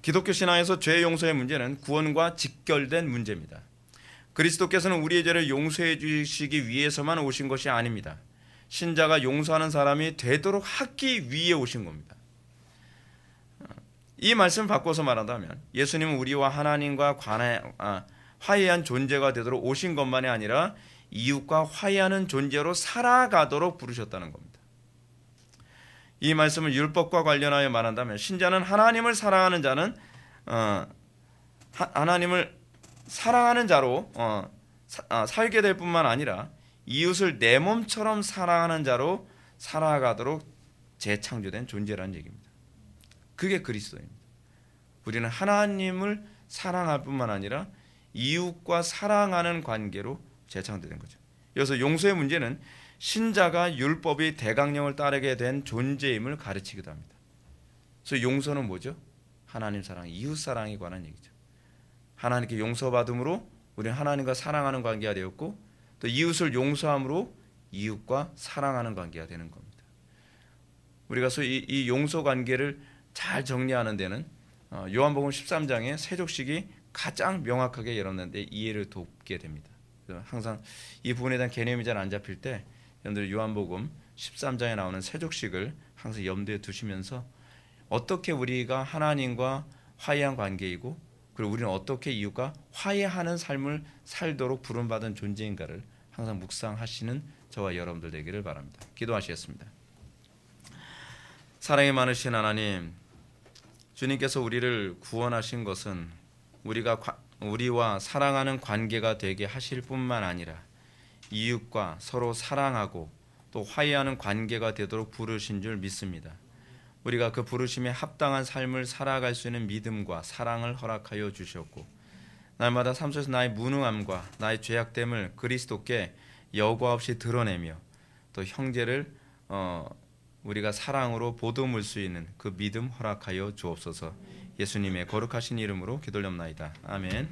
기독교 신앙에서 죄 용서의 문제는 구원과 직결된 문제입니다. 그리스도께서는 우리의 죄를 용서해 주시기 위해서만 오신 것이 아닙니다. 신자가 용서하는 사람이 되도록 하기 위해 오신 겁니다. 이 말씀을 바꿔서 말한다면 예수님은 우리와 하나님과 화해한 존재가 되도록 오신 것만이 아니라 이웃과 화해하는 존재로 살아가도록 부르셨다는 겁니다. 이 말씀을 율법과 관련하여 말한다면 신자는 하나님을 사랑하는 자는 하나님을 사랑하는 자로 살게 될 뿐만 아니라 이웃을 내 몸처럼 사랑하는 자로 살아가도록 재창조된 존재라는 얘기입니다. 그게 그리스도입니다. 우리는 하나님을 사랑할 뿐만 아니라 이웃과 사랑하는 관계로 재창조된 거죠. 그래서 용서의 문제는 신자가 율법의 대강령을 따르게 된 존재임을 가르치기도 합니다. 그래서 용서는 뭐죠? 하나님 사랑, 이웃 사랑에 관한 얘기죠. 하나님께 용서받음으로 우리는 하나님과 사랑하는 관계가 되었고 또 이웃을 용서함으로 이웃과 사랑하는 관계가 되는 겁니다. 우리가 소위 이 용서 관계를 잘 정리하는 데는 요한복음 13장의 세족식이 가장 명확하게 여러분들한테 이해를 돕게 됩니다. 그래서 항상 이 부분에 대한 개념이 잘 안 잡힐 때 여러분들 요한복음 13장에 나오는 세족식을 항상 염두에 두시면서 어떻게 우리가 하나님과 화해한 관계이고 그리고 우리는 어떻게 이웃과 화해하는 삶을 살도록 부름받은 존재인가를 항상 묵상하시는 저와 여러분들 되기를 바랍니다. 기도하시겠습니다. 사랑이 많으신 하나님, 주님께서 우리를 구원하신 것은 우리와 사랑하는 관계가 되게 하실 뿐만 아니라 이웃과 서로 사랑하고 또 화해하는 관계가 되도록 부르신 줄 믿습니다. 우리가 그 부르심에 합당한 삶을 살아갈 수 있는 믿음과 사랑을 허락하여 주셨고 날마다 삶 속에서 나의 무능함과 나의 죄악됨을 그리스도께 여과 없이 드러내며 또 형제를 우리가 사랑으로 보듬을 수 있는 그 믿음 허락하여 주옵소서. 예수님의 거룩하신 이름으로 기도올옵나이다. 아멘.